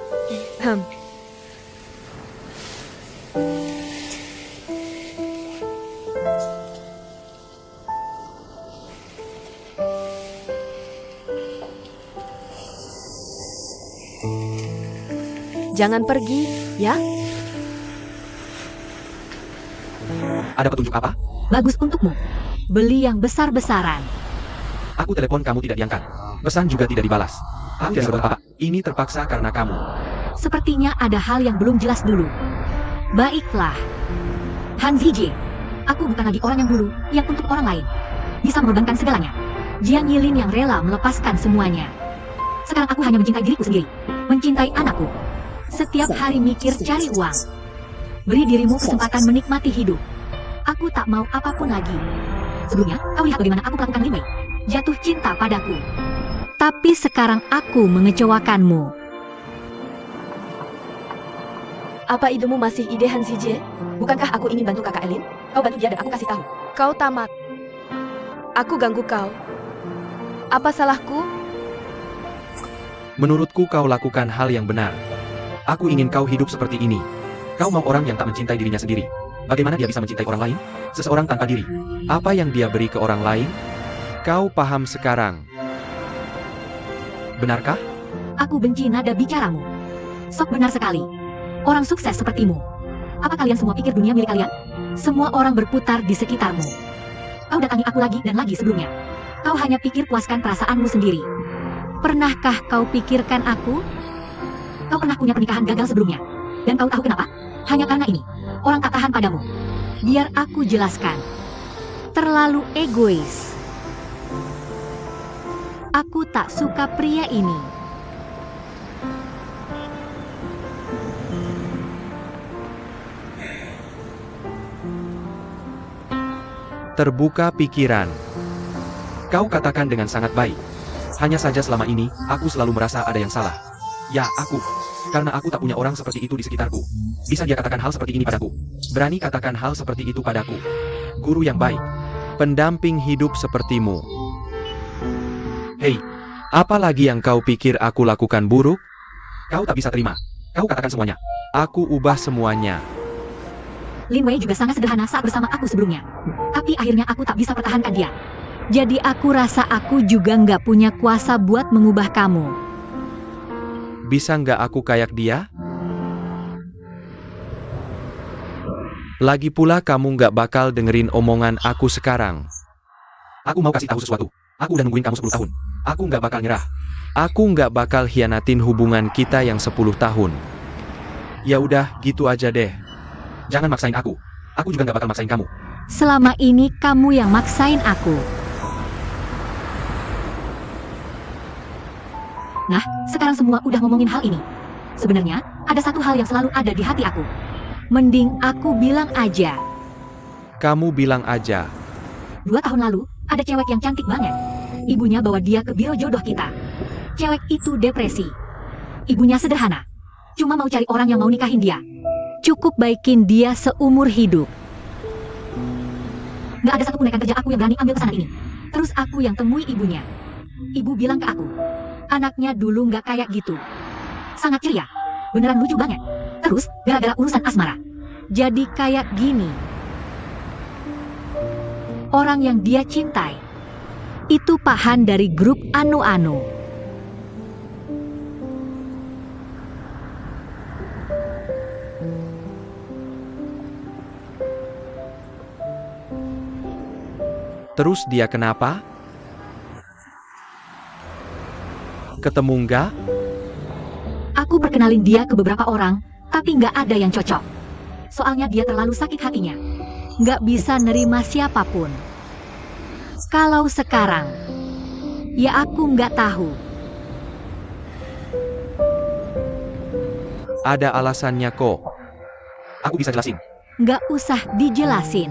Jangan pergi, ya? Ada petunjuk apa? Bagus untukmu. Beli yang besar-besaran. Aku telepon kamu tidak diangkat. Pesan juga tidak dibalas. Aku tidak berbuat apa. Ini terpaksa karena kamu. Sepertinya ada hal yang belum jelas dulu. Baiklah. Han Zijie. Aku bukan lagi orang yang dulu, yang untuk orang lain. Bisa mengorbankan segalanya. Jiang Yilin yang rela melepaskan semuanya. Sekarang aku hanya mencintai diriku sendiri. Mencintai anakku. Setiap hari mikir cari uang. Beri dirimu kesempatan menikmati hidup. Aku tak mau apapun lagi. Sebelumnya, kau lihat bagaimana aku melakukan Lin Wei. Jatuh cinta padaku. Tapi sekarang aku mengecewakanmu. Apa idemu masih ide Han Zijie? Bukankah aku ingin bantu kakak Elin? Kau bantu dia dan aku kasih tahu. Kau tamat. Aku ganggu kau. Apa salahku? Menurutku kau lakukan hal yang benar. Aku ingin kau hidup seperti ini. Kau mau orang yang tak mencintai dirinya sendiri. Bagaimana dia bisa mencintai orang lain? Seseorang tanpa diri. Apa yang dia beri ke orang lain? Kau paham sekarang. Benarkah? Aku benci nada bicaramu. Sok benar sekali. Orang sukses sepertimu. Apa kalian semua pikir dunia milik kalian? Semua orang berputar di sekitarmu. Kau datangi aku lagi dan lagi sebelumnya. Kau hanya pikir puaskan perasaanmu sendiri. Pernahkah kau pikirkan aku? Kau pernah punya pernikahan gagal sebelumnya. Dan kau tahu kenapa? Hanya karena ini. Orang tak tahan padamu. Biar aku jelaskan. Terlalu egois. Aku tak suka pria ini. Terbuka pikiran. Kau katakan dengan sangat baik. Hanya saja selama ini, aku selalu merasa ada yang salah. Ya, aku. Karena aku tak punya orang seperti itu di sekitarku. Bisa dia katakan hal seperti ini padaku. Berani katakan hal seperti itu padaku. Guru yang baik. Pendamping hidup sepertimu. Hei, apa lagi yang kau pikir aku lakukan buruk? Kau tak bisa terima. Kau katakan semuanya. Aku ubah semuanya. Lin Wei juga sangat sederhana saat bersama aku sebelumnya. Tapi akhirnya aku tak bisa pertahankan dia. Jadi aku rasa aku juga nggak punya kuasa buat mengubah kamu. Bisa nggak aku kayak dia? Lagi pula kamu nggak bakal dengerin omongan aku sekarang. Aku mau kasih tahu sesuatu. Aku udah nungguin kamu 10 tahun. Aku nggak bakal nyerah. Aku nggak bakal hianatin hubungan kita yang 10 tahun. Ya udah, gitu aja deh. Jangan maksain aku. Aku juga nggak bakal maksain kamu. Selama ini kamu yang maksain aku. Nah, sekarang semua udah ngomongin hal ini. Sebenarnya, ada satu hal yang selalu ada di hati aku. Mending aku bilang aja. Kamu bilang aja. 2 tahun lalu, ada cewek yang cantik banget. Ibunya bawa dia ke biro jodoh kita. Cewek itu depresi. Ibunya sederhana. Cuma mau cari orang yang mau nikahin dia. Cukup baikin dia seumur hidup. Nggak ada satupun rekan kerja aku yang berani ambil pesanan ini. Terus aku yang temui ibunya. Ibu bilang ke aku, anaknya dulu nggak kayak gitu. Sangat ceria. Beneran lucu banget. Terus, gara-gara urusan asmara. Jadi kayak gini. orang yang dia cintai. Itu Pak Han dari grup Anu-Anu. Terus dia kenapa? Ketemu nggak? Aku perkenalin dia ke beberapa orang, tapi nggak ada yang cocok. Soalnya dia terlalu sakit hatinya. Nggak bisa nerima siapapun. Kalau sekarang, ya aku nggak tahu. Ada alasannya kok. Aku bisa jelasin. Nggak usah dijelasin.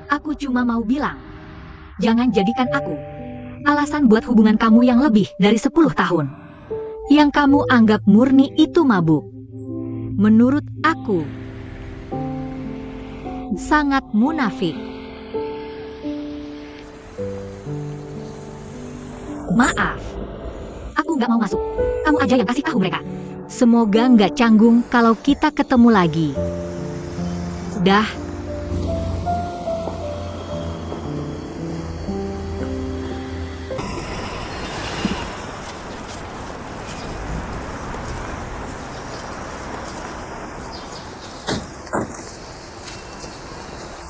Aku cuma mau bilang, jangan jadikan aku alasan buat hubungan kamu yang lebih dari 10 tahun. Yang kamu anggap murni itu mabuk. Menurut aku, sangat munafik. Maaf, aku nggak mau masuk. Kamu aja yang kasih tahu mereka. Semoga nggak canggung kalau kita ketemu lagi. Dah.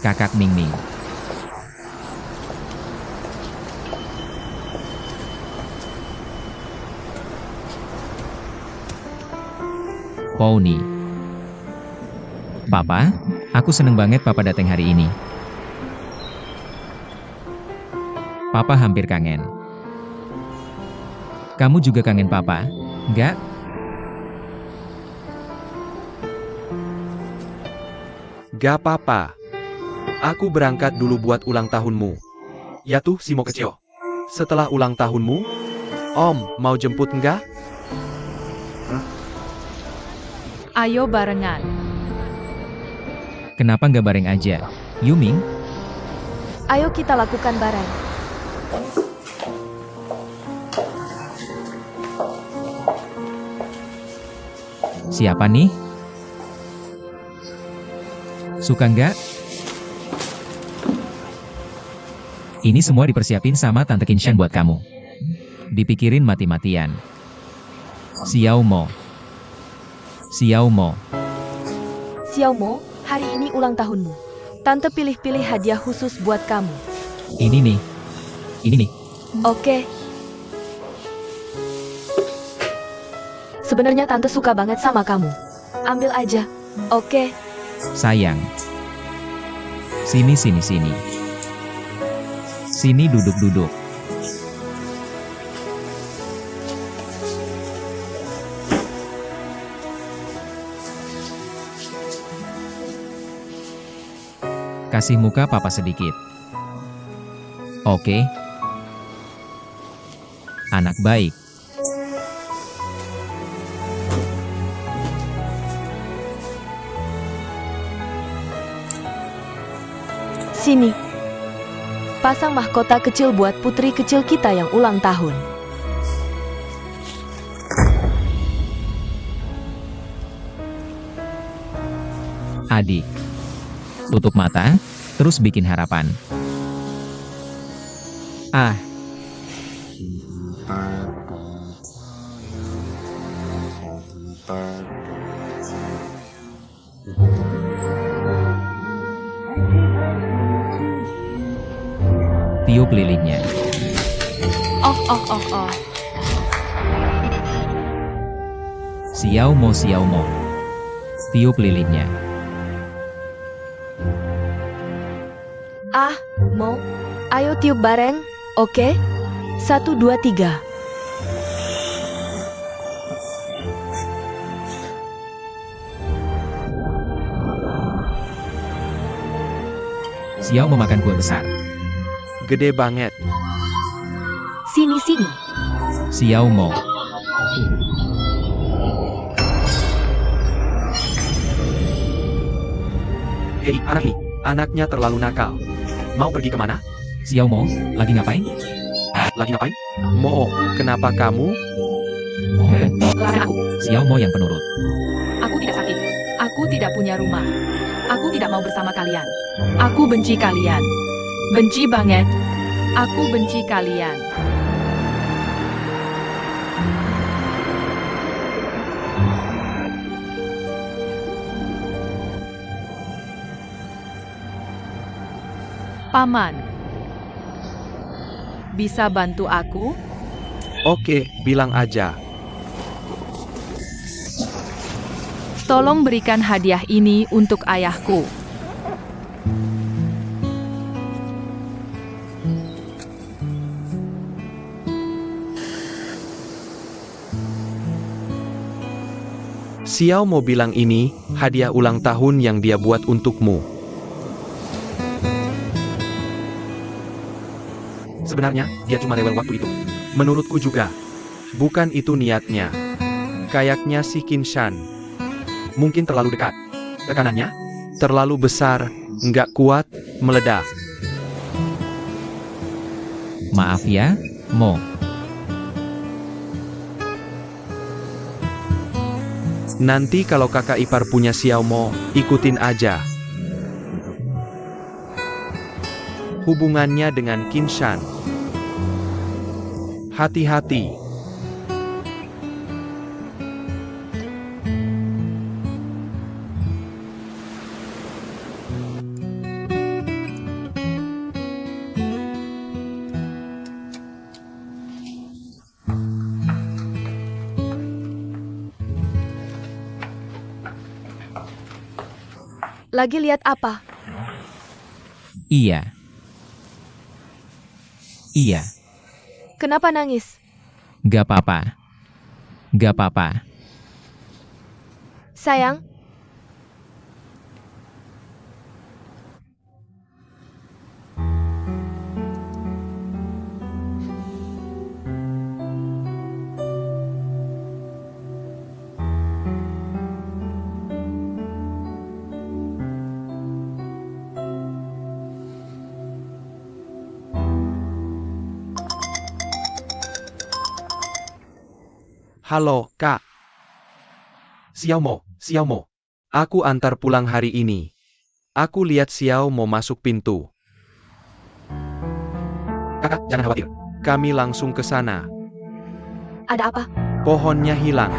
Kakak Ming Ming. Pony. Papa, aku seneng banget Papa datang hari ini. Papa hampir kangen. Kamu juga kangen Papa, enggak? Gak apa-apa. Aku berangkat dulu buat ulang tahunmu. Ya tuh si Mo kecil. Setelah ulang tahunmu, Om mau jemput nggak? Ayo barengan. Kenapa nggak bareng aja? Yuming, Ayo kita lakukan bareng. siapa nih? Suka nggak? Ini semua dipersiapin sama Tante Kinshan buat kamu. Dipikirin mati-matian. Xiao Mo. Xiao Mo. Xiao Mo, hari ini ulang tahunmu. Tante pilih-pilih hadiah khusus buat kamu. Ini nih. Ini nih. Oke. Sebenarnya Tante suka banget sama kamu. Ambil aja. Oke. Sayang. Sini, sini, sini. Sini duduk-duduk. Kasih muka Papa sedikit. Oke. Anak baik. Sini. Pasang mahkota kecil buat putri kecil kita yang ulang tahun. Adik. Tutup mata, terus bikin harapan. Ah. Tiup lilinnya. Oh. Xiao Mo, Xiao Mo. Tiup lilinnya. Ah, Mo. Ayo tiup bareng, oke? 1, 2, 3. Xiao Mo makan kue besar. Gede banget. Sini-sini. Xiao Mo. Hei, anak nih. Anaknya terlalu nakal. Mau pergi kemana? Xiao Mo, lagi ngapain? Lagi ngapain? Mo, kenapa kamu? Larang aku. Xiao Mo yang penurut. Aku tidak sakit. Aku tidak punya rumah. Aku tidak mau bersama kalian. Aku benci kalian. Benci banget. Aku benci kalian. Paman, bisa bantu aku? Oke, bilang aja. Tolong berikan hadiah ini untuk ayahku. Xiao mau bilang ini hadiah ulang tahun yang dia buat untukmu. Sebenarnya, dia cuma rewel waktu itu. Menurutku juga. Bukan itu niatnya. Kayaknya si Qinshan. Mungkin terlalu dekat. Tekanannya terlalu besar, nggak kuat, meledak. Maaf ya, Mo. Nanti kalau kakak ipar punya Xiao Mo, ikutin aja. Hubungannya dengan Qinshan. Hati-hati. Lagi lihat apa? Iya. Iya. Kenapa nangis? Gak apa-apa. Gak apa-apa. Sayang, Halo, Kak. Xiao Mo. Aku antar pulang hari ini. Aku lihat Xiao Mo masuk pintu. Kakak, jangan khawatir. Kami langsung ke sana. ada apa? Pohonnya hilang.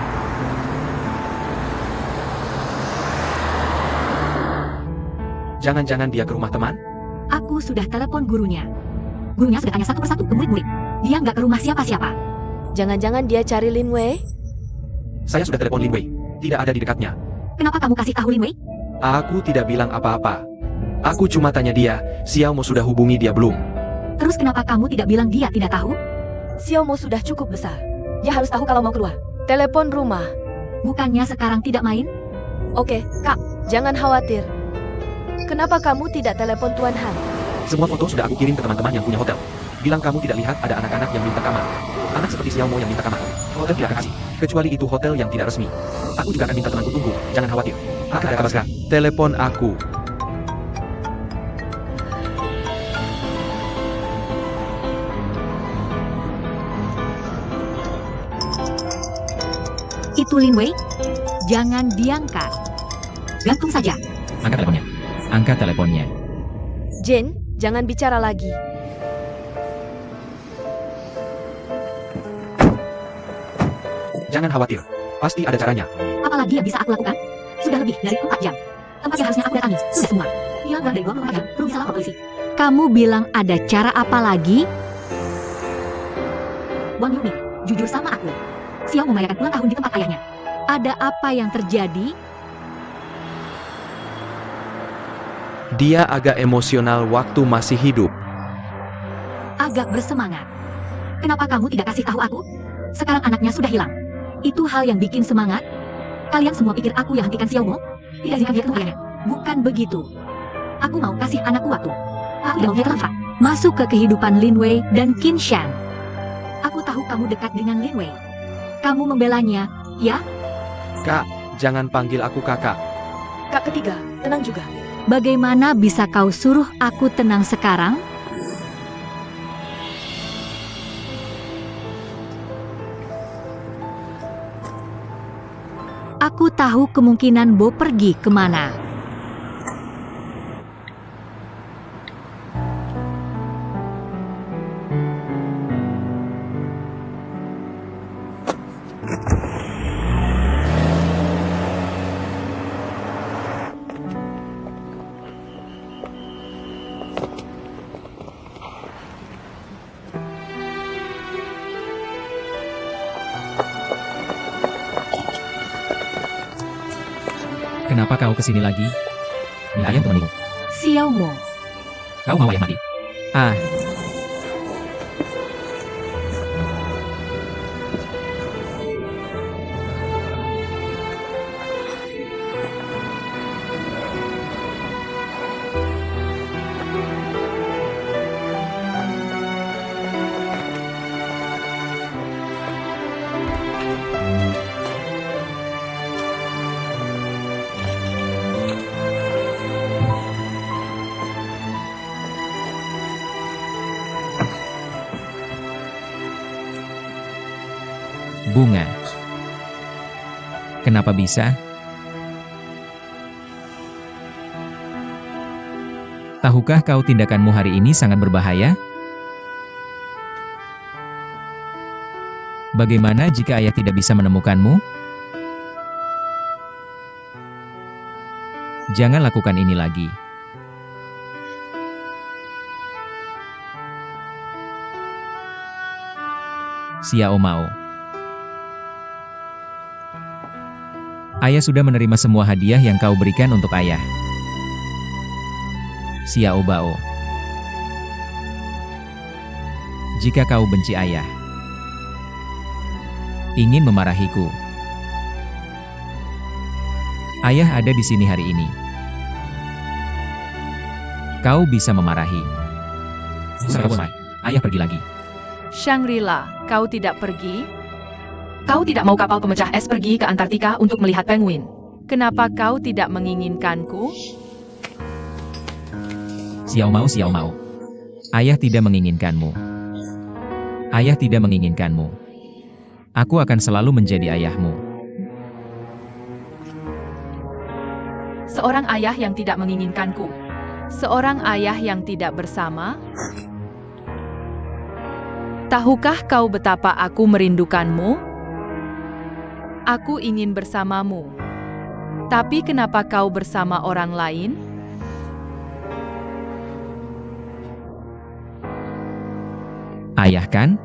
Jangan-jangan dia ke rumah teman? Aku sudah telepon gurunya. Gurunya sudah tanya satu persatu ke murid-murid. Dia nggak ke rumah siapa-siapa. Jangan-jangan dia cari Lin Wei? Saya sudah telepon Lin Wei. Tidak ada di dekatnya. Kenapa kamu kasih tahu Lin Wei? Aku tidak bilang apa-apa. Aku cuma tanya dia, Xiao Mo sudah hubungi dia belum? Terus kenapa kamu tidak bilang dia tidak tahu? Xiao Mo sudah cukup besar. Dia harus tahu kalau mau keluar. Telepon rumah. Bukannya sekarang tidak main? Oke, Kak, jangan khawatir. Kenapa kamu tidak telepon Tuan Han? Semua foto sudah aku kirim ke teman-teman yang punya hotel. Bilang kamu tidak lihat ada anak-anak yang minta kamar. Anak seperti Xiao Mo yang minta kamar. Hotel tidak akan kasih. Kecuali itu hotel yang tidak resmi. Aku juga akan minta temanku tunggu. Jangan khawatir. Akan ada kabar segera. Telepon aku. Itu Lin Wei? Jangan diangkat. Gantung saja. Angkat teleponnya. Angkat teleponnya. Jane, jangan bicara lagi. Jangan khawatir. Pasti ada caranya. Apalagi yang bisa aku lakukan? Sudah lebih dari 4 jam. Tempat yang harusnya aku datangi, sudah semua. Dia keluar dari 24 jam, belum bisa lapor polisi. Kamu bilang ada cara apa lagi? Wang Yumi, jujur sama aku. Xiao Mo merayakan ulang tahun di tempat ayahnya. Ada apa yang terjadi? Dia agak emosional waktu masih hidup. Agak bersemangat. Kenapa kamu tidak kasih tahu aku? Sekarang anaknya sudah hilang. Itu hal yang bikin semangat. Kalian semua pikir aku yang hentikan Xiao Mo? Tidak izinkan dia ketemu ayahnya. Bukan begitu. Aku mau kasih anakku waktu. Aku tidak mau dia terlambat. Masuk ke kehidupan Lin Wei dan Qinshan. Aku tahu kamu dekat dengan Lin Wei. Kamu membelanya, ya? Kak, jangan panggil aku kakak. Kak ketiga, tenang juga. Bagaimana bisa kau suruh aku tenang sekarang? Aku tahu kemungkinan Bo pergi kemana. Kenapa kau kesini lagi? Minta ayah temanimu. Xiao Mo. Kau mau ayah mati? Ah, bunga. Kenapa bisa? Tahukah kau tindakanmu hari ini sangat berbahaya? Bagaimana jika ayah tidak bisa menemukanmu? Jangan lakukan ini lagi. Xiao Mao. Ayah sudah menerima semua hadiah yang kau berikan untuk ayah. Xiao Bao. Jika kau benci ayah, ingin memarahiku, ayah ada di sini hari ini. Kau bisa memarahi. Ayah pergi lagi. Shangri-La, kau tidak pergi? Kau tidak mau kapal pemecah es pergi ke Antartika untuk melihat penguin. Kenapa kau tidak menginginkanku? Xiao Mao, Xiao Mao. Ayah tidak menginginkanmu. Ayah tidak menginginkanmu. Aku akan selalu menjadi ayahmu. Seorang ayah yang tidak menginginkanku. Seorang ayah yang tidak bersama. Tahukah kau betapa aku merindukanmu? Aku ingin bersamamu. Tapi kenapa kau bersama orang lain? Ayah kan?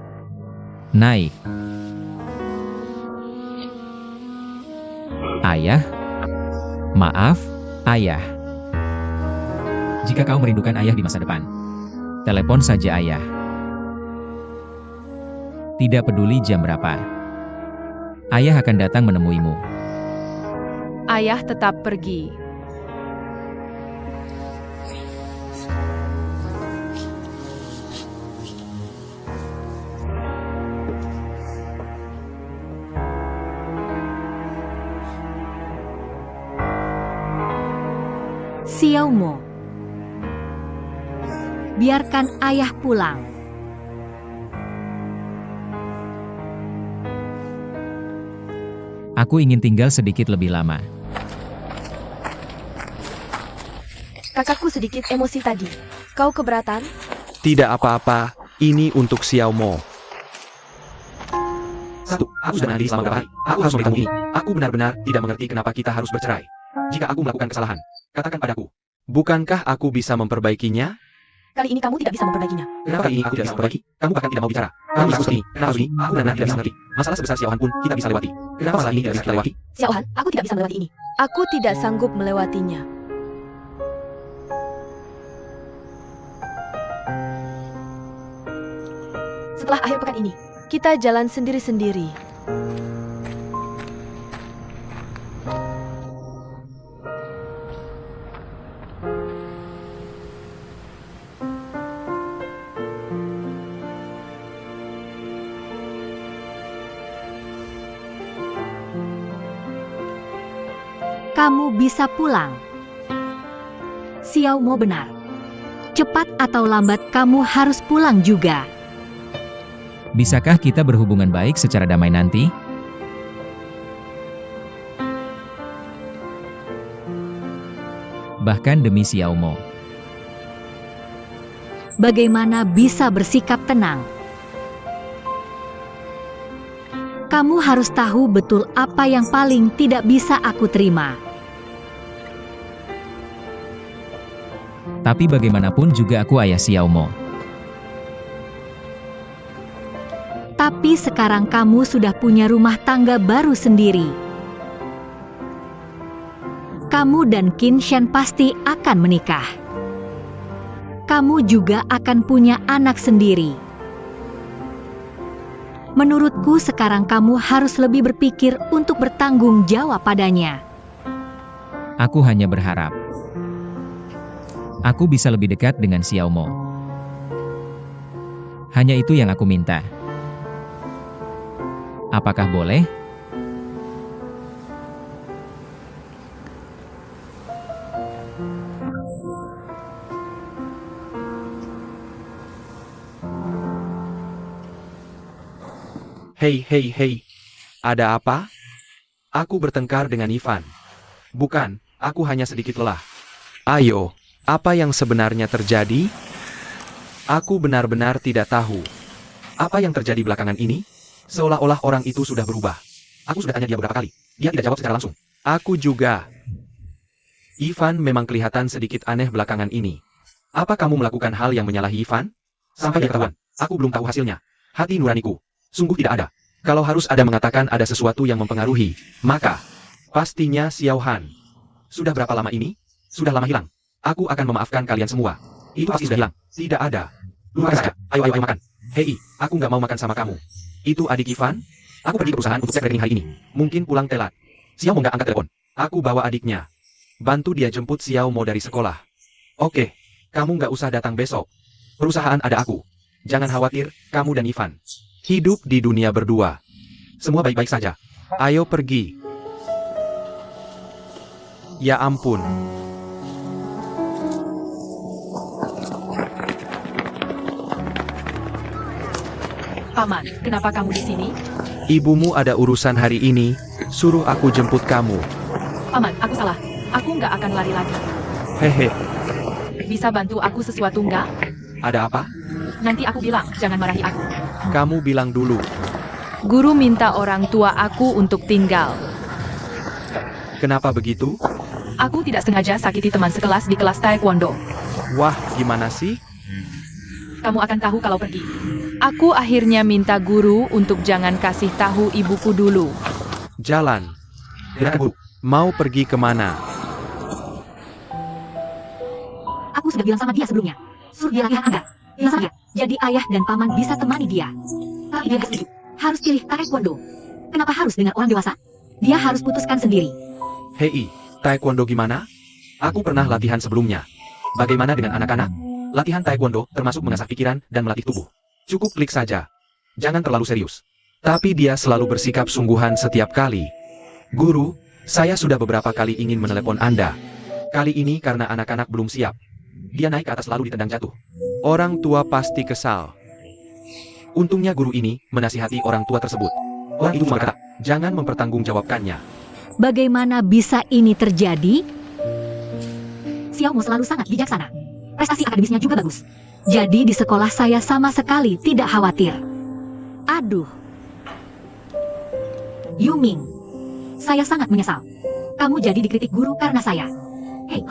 Naik. Ayah? Maaf, ayah. Jika kau merindukan ayah di masa depan, telepon saja ayah. Tidak peduli jam berapa. Ayah akan datang menemuimu. Ayah tetap pergi. Xiao Mo. Biarkan ayah pulang. Aku ingin tinggal sedikit lebih lama. Kakakku sedikit emosi tadi. Kau keberatan? Tidak apa-apa, ini untuk Xiao Mo. Satu, aku sudah menahan diri selama beberapa hari. Aku harus memberitahu ini. Aku benar-benar tidak mengerti kenapa kita harus bercerai. Jika aku melakukan kesalahan, katakan padaku. Bukankah aku bisa memperbaikinya? Kali ini kamu tidak bisa memperbaikinya. Kenapa kali ini aku tidak bisa memperbaiki? Kamu bahkan tidak mau bicara. Kamu aku seperti ini. Kenapa harus ini? Aku benar-benar tidak bisa mengerti. Masalah sebesar Xiaohan pun kita bisa lewati. Kenapa masalah ini tidak bisa kita lewati? Xiaohan, aku tidak bisa melewati ini. Aku tidak sanggup melewatinya. Setelah akhir pekan ini, kita jalan sendiri-sendiri. Kamu bisa pulang. Xiao Mo benar. Cepat atau lambat kamu harus pulang juga. Bisakah kita berhubungan baik secara damai nanti? Bahkan demi Xiao Mo. Bagaimana bisa bersikap tenang? Kamu harus tahu betul apa yang paling tidak bisa aku terima. Tapi bagaimanapun juga aku ayah Xiao Mo. Tapi sekarang kamu sudah punya rumah tangga baru sendiri. kamu dan Qin Shen pasti akan menikah. Kamu juga akan punya anak sendiri. Menurutku sekarang kamu harus lebih berpikir untuk bertanggung jawab padanya. Aku hanya berharap aku bisa lebih dekat dengan Xiao Mo. Hanya itu yang aku minta. Apakah boleh? Hei, ada apa? Aku bertengkar dengan Ivan. Bukan, aku hanya sedikit lelah. Ayo, apa yang sebenarnya terjadi? Aku benar-benar tidak tahu. Apa yang terjadi belakangan ini? Seolah-olah orang itu sudah berubah. Aku sudah tanya dia beberapa kali. Dia tidak jawab secara langsung. Aku juga. Ivan memang kelihatan sedikit aneh belakangan ini. Apa kamu melakukan hal yang menyalahi Ivan? Sampai dia ketahuan, aku belum tahu hasilnya. Hati nuraniku sungguh tidak ada. Kalau harus ada mengatakan ada sesuatu yang mempengaruhi, maka pastinya Xiao Han. Sudah berapa lama ini? Sudah lama hilang. Aku akan memaafkan kalian semua. Itu pasti sudah hilang. Tidak ada. Lupakan saja. Ayo makan. Hei, aku nggak mau makan sama kamu. Itu adik Ivan? Aku pergi ke perusahaan untuk cek rekening hari ini. Mungkin pulang telat. Xiao Mo nggak angkat telepon. Aku bawa adiknya. Bantu dia jemput Xiao Mo dari sekolah. Oke, kamu nggak usah datang besok. Perusahaan ada aku. Jangan khawatir, kamu dan Ivan. Hidup di dunia berdua. Semua baik-baik saja. Ayo pergi. Ya ampun. Paman, kenapa kamu di sini? Ibumu ada urusan hari ini, suruh aku jemput kamu. Paman, aku salah. Aku nggak akan lari lagi. Hehe, Bisa bantu aku sesuatu nggak? ada apa? Nanti aku bilang, jangan marahi aku. Kamu bilang dulu. Guru minta orang tua aku untuk tinggal. Kenapa begitu? Aku tidak sengaja sakiti teman sekelas di kelas taekwondo. Wah, gimana sih? Kamu akan tahu kalau pergi. Aku akhirnya minta guru untuk jangan kasih tahu ibuku dulu. Jalan. Gerakan guru. Mau pergi kemana? Aku sudah bilang sama dia sebelumnya. Suruh dia latihan Anda. Bilang sama dia. Jadi ayah dan paman bisa temani dia. Tapi dia setuju. Harus pilih taekwondo. Kenapa harus dengan orang dewasa? Dia harus putuskan sendiri. Hei, taekwondo gimana? Aku pernah latihan sebelumnya. Bagaimana dengan anak-anak? Latihan taekwondo termasuk mengasah pikiran dan melatih tubuh. Cukup klik saja. Jangan terlalu serius. Tapi dia selalu bersikap sungguhan setiap kali. Guru, saya sudah beberapa kali ingin menelepon Anda. Kali ini karena anak-anak belum siap. Dia naik ke atas lalu ditendang jatuh. Orang tua pasti kesal. Untungnya guru ini menasihati orang tua tersebut. Orang itu berkata, jangan mempertanggungjawabkannya. Bagaimana bisa ini terjadi? Xiao Mo selalu sangat bijaksana. Prestasi akademisnya juga bagus. Jadi di sekolah saya sama sekali tidak khawatir. Aduh. Yuming, saya sangat menyesal. Kamu jadi dikritik guru karena saya. Hei,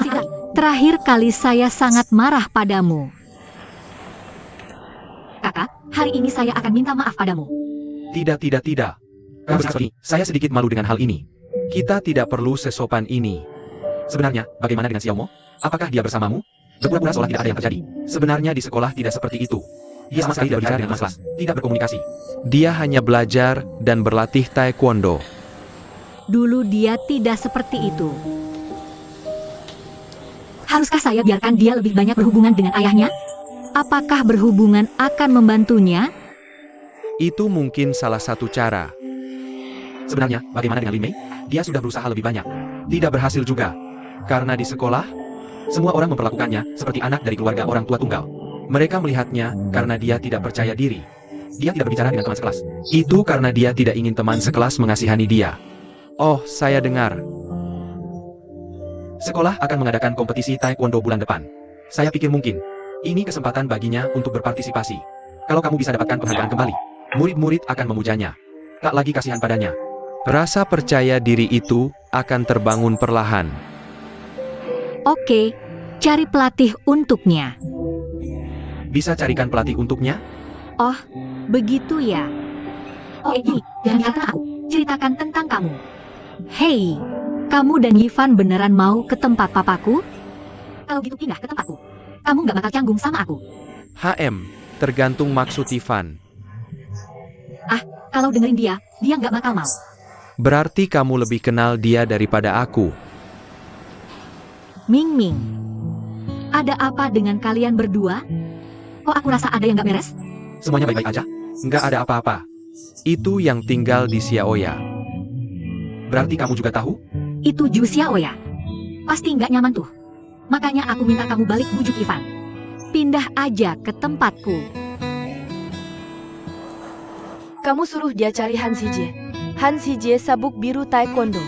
terakhir kali saya sangat marah padamu. Kakak, hari ini saya akan minta maaf padamu. Tidak. Kamu seperti, saya sedikit malu dengan hal ini. Kita tidak perlu sesopan ini. Sebenarnya, bagaimana dengan Xiao Mo? Apakah dia bersamamu? Berpura-pura seolah tidak ada yang terjadi. Sebenarnya di sekolah tidak seperti itu. Dia sama sekali tidak bicara dengan kelas, tidak berkomunikasi. Dia hanya belajar dan berlatih taekwondo. Dulu dia tidak seperti itu. Haruskah saya biarkan dia lebih banyak berhubungan dengan ayahnya? Apakah berhubungan akan membantunya? Itu mungkin salah satu cara. Sebenarnya, bagaimana dengan Lin Mei? Dia sudah berusaha lebih banyak. Tidak berhasil juga. Karena di sekolah, semua orang memperlakukannya seperti anak dari keluarga orang tua tunggal. Mereka melihatnya karena dia tidak percaya diri. Dia tidak berbicara dengan teman sekelas. Itu karena dia tidak ingin teman sekelas mengasihani dia. Oh, saya dengar. Sekolah akan mengadakan kompetisi taekwondo bulan depan. Saya pikir mungkin ini kesempatan baginya untuk berpartisipasi. Kalau kamu bisa dapatkan penghargaan kembali, murid-murid akan memujanya. Tak lagi kasihan padanya. Rasa percaya diri itu akan terbangun perlahan. Oke, cari pelatih untuknya. Bisa carikan pelatih untuknya? Oh, begitu ya. Oh, ini, jangan biarkan aku ceritakan tentang kamu. Hei, Kamu dan Yifan beneran mau ke tempat papaku? Kalau gitu pindah ke tempatku. Kamu nggak bakal canggung sama aku. Tergantung maksud Ivan. Kalau dengerin dia nggak bakal mau. Berarti kamu lebih kenal dia daripada aku. Ming Ming. Ada apa dengan kalian berdua? Kok aku rasa ada yang nggak beres? Semuanya baik-baik aja. Nggak ada apa-apa. Itu yang tinggal di Xiaoya. Berarti kamu juga tahu? Itu Ju Xiao ya? Pasti nggak nyaman tuh. Makanya aku minta kamu balik bujuk Ivan. Pindah aja ke tempatku. Kamu suruh dia cari Han Xijie. Han Xijie sabuk biru taekwondo.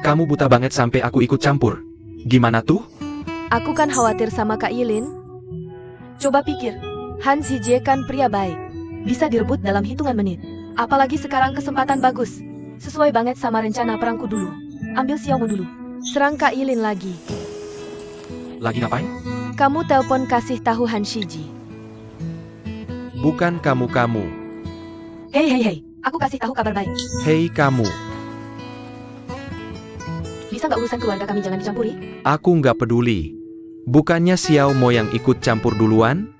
Kamu buta banget sampai aku ikut campur. Gimana tuh? Aku kan khawatir sama Kak Yilin. Coba pikir, Han Xijie kan pria baik. Bisa direbut dalam hitungan menit. Apalagi sekarang kesempatan bagus. Sesuai banget sama rencana perangku dulu. Ambil Xiaomo dulu. Serang Kak Yilin lagi. Lagi ngapain? Kamu telepon kasih tahu Han Xijie. Bukan kamu. Hei, aku kasih tahu kabar baik. Hei kamu. Bisa nggak urusan keluarga kami jangan dicampuri? Aku nggak peduli. Bukannya Xiao Mo yang ikut campur duluan?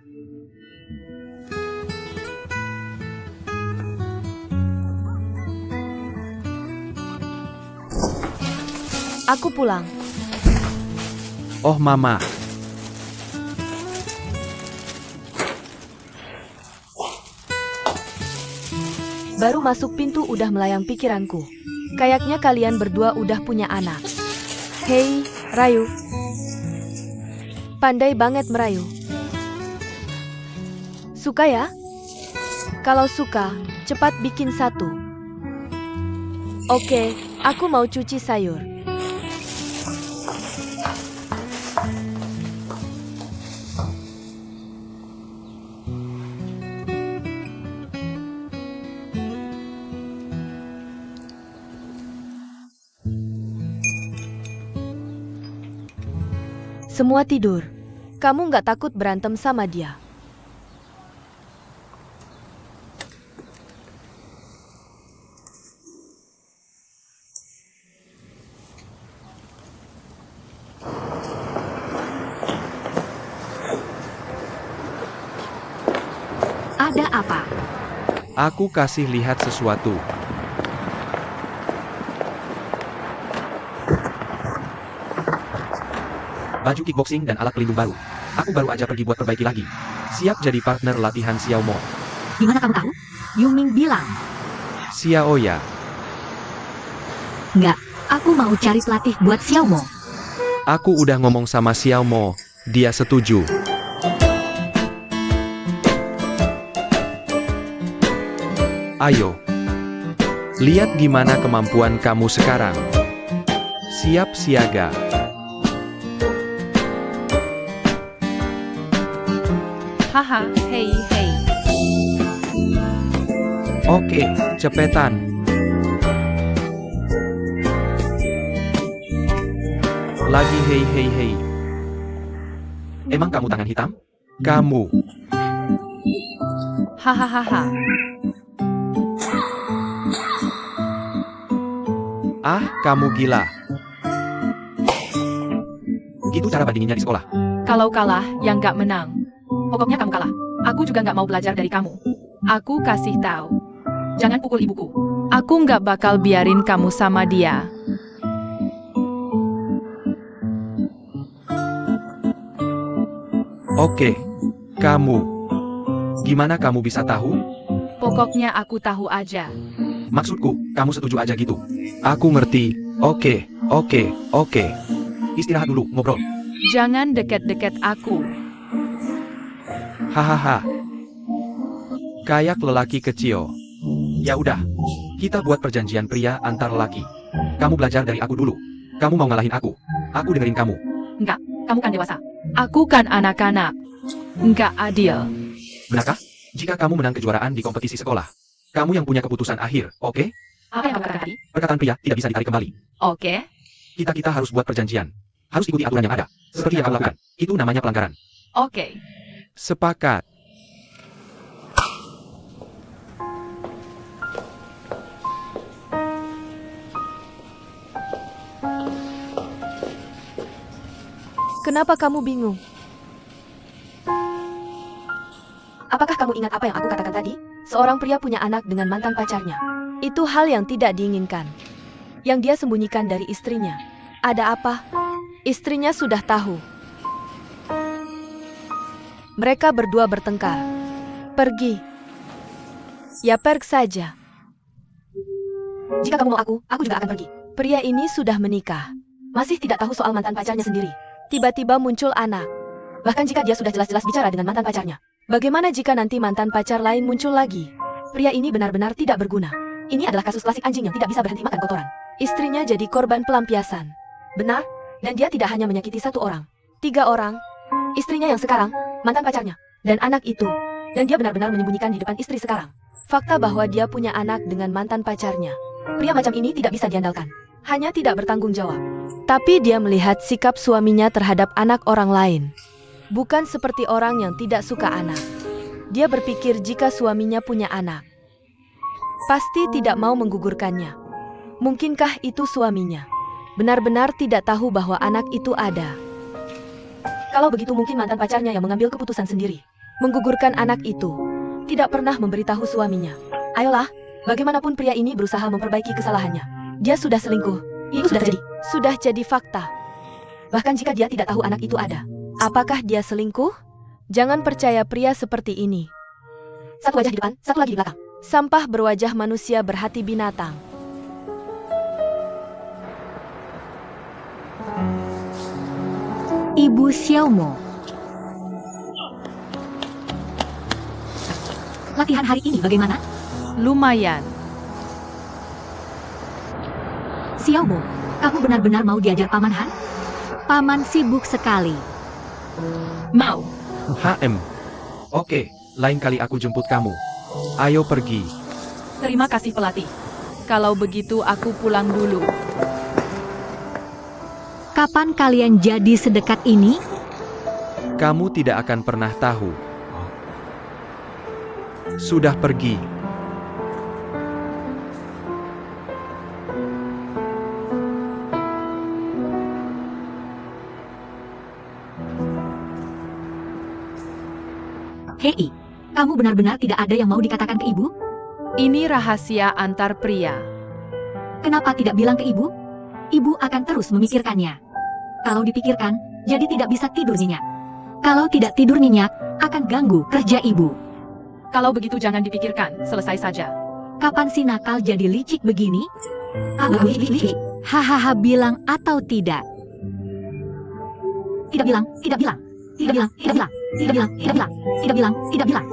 Aku pulang. Oh mama. Baru masuk pintu udah melayang pikiranku. Kayaknya kalian berdua udah punya anak. Hei, Rayu. Pandai banget merayu. Suka ya? Kalau suka, cepat bikin satu. Oke, aku mau cuci sayur. Semua tidur. Kamu nggak takut berantem sama dia? Ada apa? Aku kasih lihat sesuatu. Baju kickboxing dan alat pelindung baru. Aku baru aja pergi buat perbaiki lagi. Siap jadi partner latihan Xiao Mo. Gimana kamu tahu? Yuming bilang. Xiaoya. Nggak, aku mau cari pelatih buat Xiao Mo. Aku udah ngomong sama Xiao Mo. Dia setuju. Ayo. Lihat gimana kemampuan kamu sekarang. Siap siaga. Haha, hei. Oke, cepetan. Lagi hei. Emang kamu tangan hitam? Kamu. Hahaha. Ah, kamu gila. Gitu cara bandinginnya di sekolah. Kalau kalah, yang nggak menang. Pokoknya kamu kalah. Aku juga nggak mau belajar dari kamu. Aku kasih tahu. Jangan pukul ibuku. Aku nggak bakal biarin kamu sama dia. Oke. Kamu. Gimana kamu bisa tahu? Pokoknya aku tahu aja. Maksudku, kamu setuju aja gitu. Aku ngerti. Oke. Istirahat dulu, ngobrol. Jangan deket-deket aku. Hahaha. Kayak lelaki kecil. Ya udah. Kita buat perjanjian pria antar lelaki. Kamu belajar dari aku dulu. Kamu mau ngalahin aku. Aku dengerin kamu. Enggak, kamu kan dewasa. Aku kan anak-anak. Enggak adil. Benarkah? Jika kamu menang kejuaraan di kompetisi sekolah, kamu yang punya keputusan akhir, oke? Apa yang kamu katakan tadi? Perkataan pria tidak bisa ditarik kembali. Oke. Kita harus buat perjanjian. Harus ikuti aturan yang ada. Seperti yang kamu lakukan. Itu namanya pelanggaran. Oke. Sepakat. Kenapa kamu bingung? Apakah kamu ingat apa yang aku katakan tadi? Seorang pria punya anak dengan mantan pacarnya. Itu hal yang tidak diinginkan. Yang dia sembunyikan dari istrinya. Ada apa? Istrinya sudah tahu. Mereka berdua bertengkar. Pergi. Ya pergi saja. Jika kamu mau aku juga akan pergi. Pria ini sudah menikah. Masih tidak tahu soal mantan pacarnya sendiri. Tiba-tiba muncul anak. Bahkan jika dia sudah jelas-jelas bicara dengan mantan pacarnya. Bagaimana jika nanti mantan pacar lain muncul lagi? Pria ini benar-benar tidak berguna. Ini adalah kasus klasik anjing yang tidak bisa berhenti makan kotoran. Istrinya jadi korban pelampiasan. Benar? Dan dia tidak hanya menyakiti 1 orang. 3 orang. Istrinya yang sekarang, mantan pacarnya, dan anak itu. Dan dia benar-benar menyembunyikan di depan istri sekarang. Fakta bahwa dia punya anak dengan mantan pacarnya. Pria macam ini tidak bisa diandalkan. Hanya tidak bertanggung jawab. Tapi dia melihat sikap suaminya terhadap anak orang lain. Bukan seperti orang yang tidak suka anak. Dia berpikir jika suaminya punya anak, pasti tidak mau menggugurkannya. Mungkinkah itu suaminya benar-benar tidak tahu bahwa anak itu ada? Kalau begitu mungkin mantan pacarnya yang mengambil keputusan sendiri. Menggugurkan anak itu. Tidak pernah memberitahu suaminya. Ayolah, bagaimanapun pria ini berusaha memperbaiki kesalahannya. Dia sudah selingkuh. Itu sudah jadi fakta. Bahkan jika dia tidak tahu anak itu ada. Apakah dia selingkuh? Jangan percaya pria seperti ini. 1 wajah di depan, 1 lagi di belakang. Sampah berwajah manusia berhati binatang. Ibu Xiaomo. Latihan hari ini bagaimana? Lumayan. Xiaomo, kamu benar-benar mau diajar Paman Han? Paman sibuk sekali. Mau. Oke, lain kali aku jemput kamu. Ayo pergi. Terima kasih pelatih. Kalau begitu aku pulang dulu. Kapan kalian jadi sedekat ini? Kamu tidak akan pernah tahu. Sudah pergi. Hei, kamu benar-benar tidak ada yang mau dikatakan ke ibu? Ini rahasia antar pria. Kenapa tidak bilang ke ibu? Ibu akan terus memikirkannya. Kalau dipikirkan, jadi tidak bisa tidur nyenyak. Kalau tidak tidur nyenyak, akan ganggu kerja ibu. Kalau begitu jangan dipikirkan, selesai saja. Kapan si nakal jadi licik begini? Licik. Hahaha, bilang atau tidak? Tidak bilang, tidak bilang. Tidak bilang, tidak bilang. Tidak bilang, tidak bilang. Tidak bilang, tidak bilang.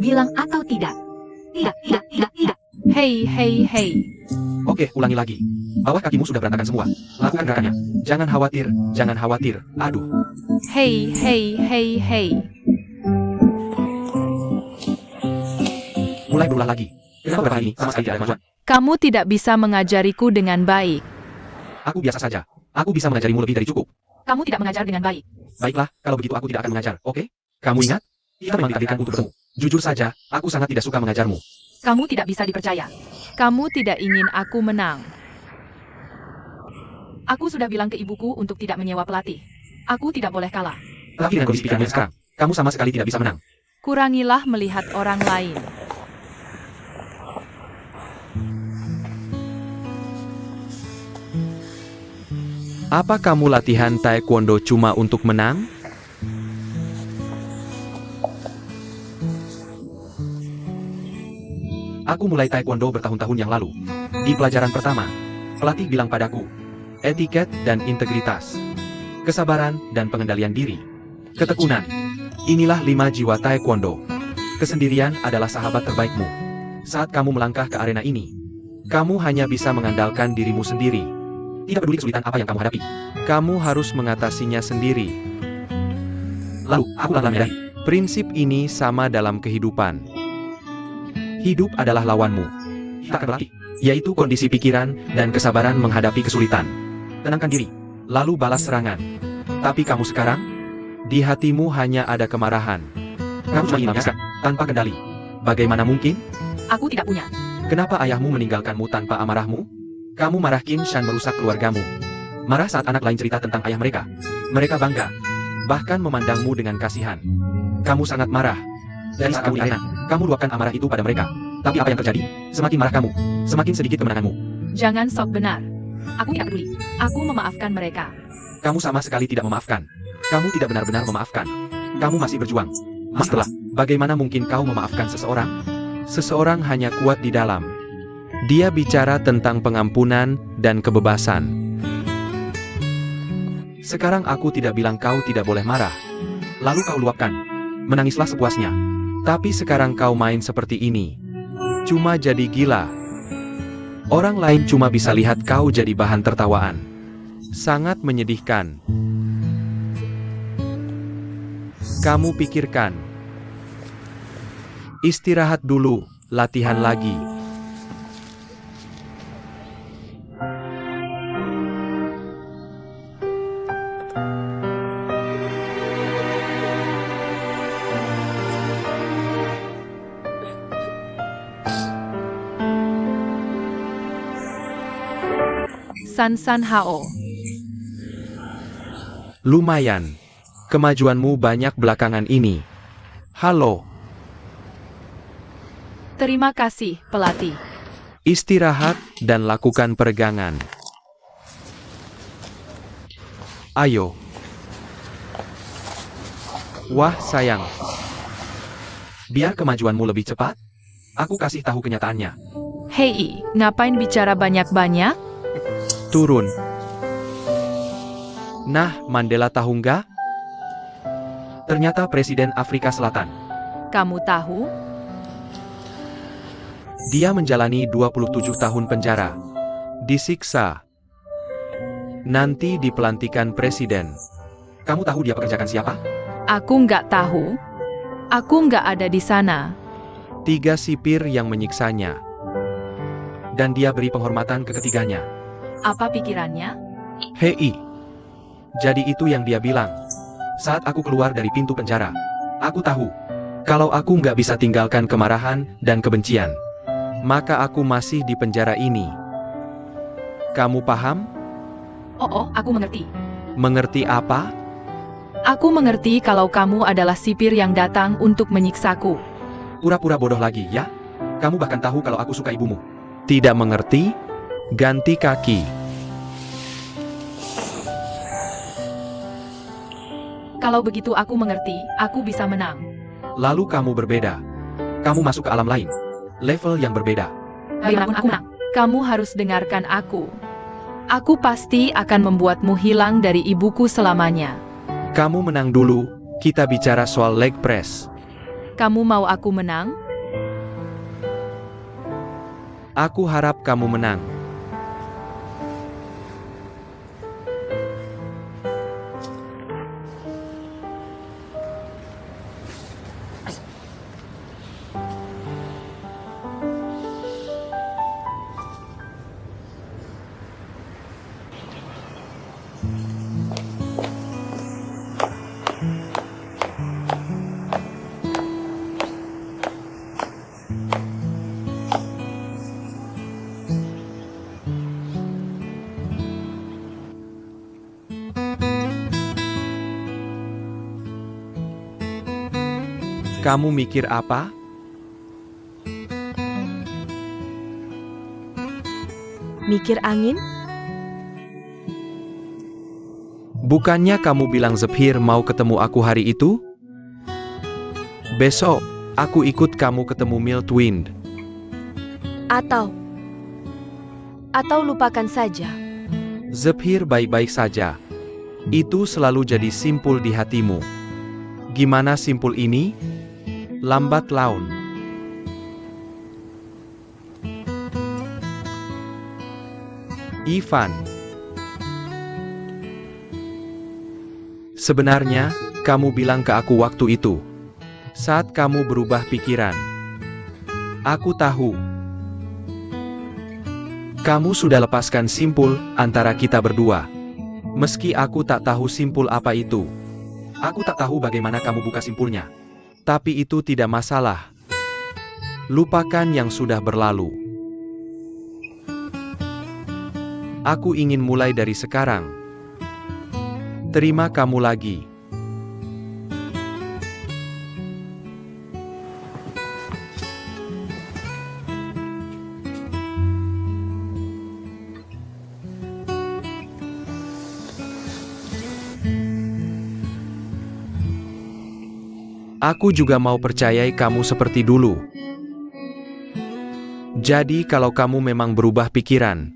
Bilang atau tidak? Tidak. Hei. Oke, ulangi lagi. Bawah kakimu sudah berantakan semua. Lakukan gerakannya. Jangan khawatir. Aduh. Hei. Mulai berulah lagi. Kenapa berbahaya ini sama sekali tidak ada kemajuan? Kamu tidak bisa mengajariku dengan baik. Aku biasa saja. Aku bisa mengajarimu lebih dari cukup. Kamu tidak mengajar dengan baik. Baiklah, kalau begitu aku tidak akan mengajar, oke? Kamu ingat? Kita memang ditakdirkan untuk bertemu. Jujur saja, aku sangat tidak suka mengajarmu. Kamu tidak bisa dipercaya. Kamu tidak ingin aku menang. Aku sudah bilang ke ibuku untuk tidak menyewa pelatih. Aku tidak boleh kalah. Tapi dengan kondisi pikiranmu yang sekarang, kamu sama sekali tidak bisa menang. Kurangilah melihat orang lain. Apa kamu latihan taekwondo cuma untuk menang? Aku mulai taekwondo bertahun-tahun yang lalu. Di pelajaran pertama, pelatih bilang padaku, etiket dan integritas, kesabaran dan pengendalian diri, ketekunan. Inilah 5 jiwa taekwondo. Kesendirian adalah sahabat terbaikmu. Saat kamu melangkah ke arena ini, kamu hanya bisa mengandalkan dirimu sendiri. Tidak peduli kesulitan apa yang kamu hadapi, kamu harus mengatasinya sendiri. Lalu, aku akan menyadari, prinsip ini sama dalam kehidupan. Hidup adalah lawanmu. Tak akan berlatih, yaitu kondisi pikiran dan kesabaran menghadapi kesulitan. Tenangkan diri, lalu balas serangan. Tapi kamu sekarang, di hatimu hanya ada kemarahan. Kamu cuma ingin menyerang, tanpa kendali. Bagaimana mungkin? Aku tidak punya. Kenapa ayahmu meninggalkanmu tanpa amarahmu? Kamu marah Qin Shan merusak keluargamu. Marah saat anak lain cerita tentang ayah mereka. Mereka bangga. bahkan memandangmu dengan kasihan. Kamu sangat marah. Dari saat kamu di arena, kamu luapkan amarah itu pada mereka. Tapi apa yang terjadi? Semakin marah kamu, semakin sedikit kemenanganmu. Jangan sok benar. Aku tidak peduli. Aku memaafkan mereka. Kamu sama sekali tidak memaafkan. Kamu tidak benar-benar memaafkan. Kamu masih berjuang. Setelah, bagaimana mungkin kau memaafkan seseorang? Seseorang hanya kuat di dalam. Dia bicara tentang pengampunan dan kebebasan. Sekarang aku tidak bilang kau tidak boleh marah. Lalu kau luapkan. Menangislah sepuasnya. Tapi sekarang kau main seperti ini. Cuma jadi gila. Orang lain cuma bisa lihat kau jadi bahan tertawaan. Sangat menyedihkan. Kamu pikirkan. Istirahat dulu, latihan lagi. San Hao. Lumayan. Kemajuanmu banyak belakangan ini. Halo. Terima kasih, pelatih. Istirahat dan lakukan peregangan. Ayo. Wah, sayang. Biar kemajuanmu lebih cepat, aku kasih tahu kenyataannya. Hei, ngapain bicara banyak-banyak? Turun. Nah, Mandela tahu nggak? Ternyata Presiden Afrika Selatan. Kamu tahu? Dia menjalani 27 tahun penjara. Disiksa. Nanti dipelantikan presiden. Kamu tahu dia pekerjakan siapa? Aku nggak tahu. Aku nggak ada di sana. 3 sipir yang menyiksanya. Dan dia beri penghormatan ke ketiganya. Apa pikirannya? Hei. Jadi itu yang dia bilang. Saat aku keluar dari pintu penjara. Aku tahu. Kalau aku nggak bisa tinggalkan kemarahan dan kebencian. Maka aku masih di penjara ini. Kamu paham? Oh, aku mengerti. Mengerti apa? Aku mengerti kalau kamu adalah sipir yang datang untuk menyiksaku. Pura-pura bodoh lagi, ya? Kamu bahkan tahu kalau aku suka ibumu. Tidak mengerti? Ganti kaki. Kalau begitu aku mengerti, aku bisa menang. Lalu kamu berbeda. Kamu masuk ke alam lain. Level yang berbeda. Bagaimanapun aku menang. Kamu harus dengarkan aku. Aku pasti akan membuatmu hilang dari ibuku selamanya. Kamu menang dulu, kita bicara soal leg press. Kamu mau aku menang? Aku harap kamu menang. Kamu mikir apa? Mikir angin? Bukannya kamu bilang Zephyr mau ketemu aku hari itu? Besok, aku ikut kamu ketemu Miltwind. Atau lupakan saja. Zephyr baik-baik saja. Itu selalu jadi simpul di hatimu. Gimana simpul ini? Lambat laun. Ivan. Sebenarnya, kamu bilang ke aku waktu itu. Saat kamu berubah pikiran. Aku tahu. Kamu sudah lepaskan simpul antara kita berdua. Meski aku tak tahu simpul apa itu. Aku tak tahu bagaimana kamu buka simpulnya. Tapi itu tidak masalah. Lupakan yang sudah berlalu. Aku ingin mulai dari sekarang. Terima kamu lagi. Aku juga mau percayai kamu seperti dulu. Jadi kalau kamu memang berubah pikiran,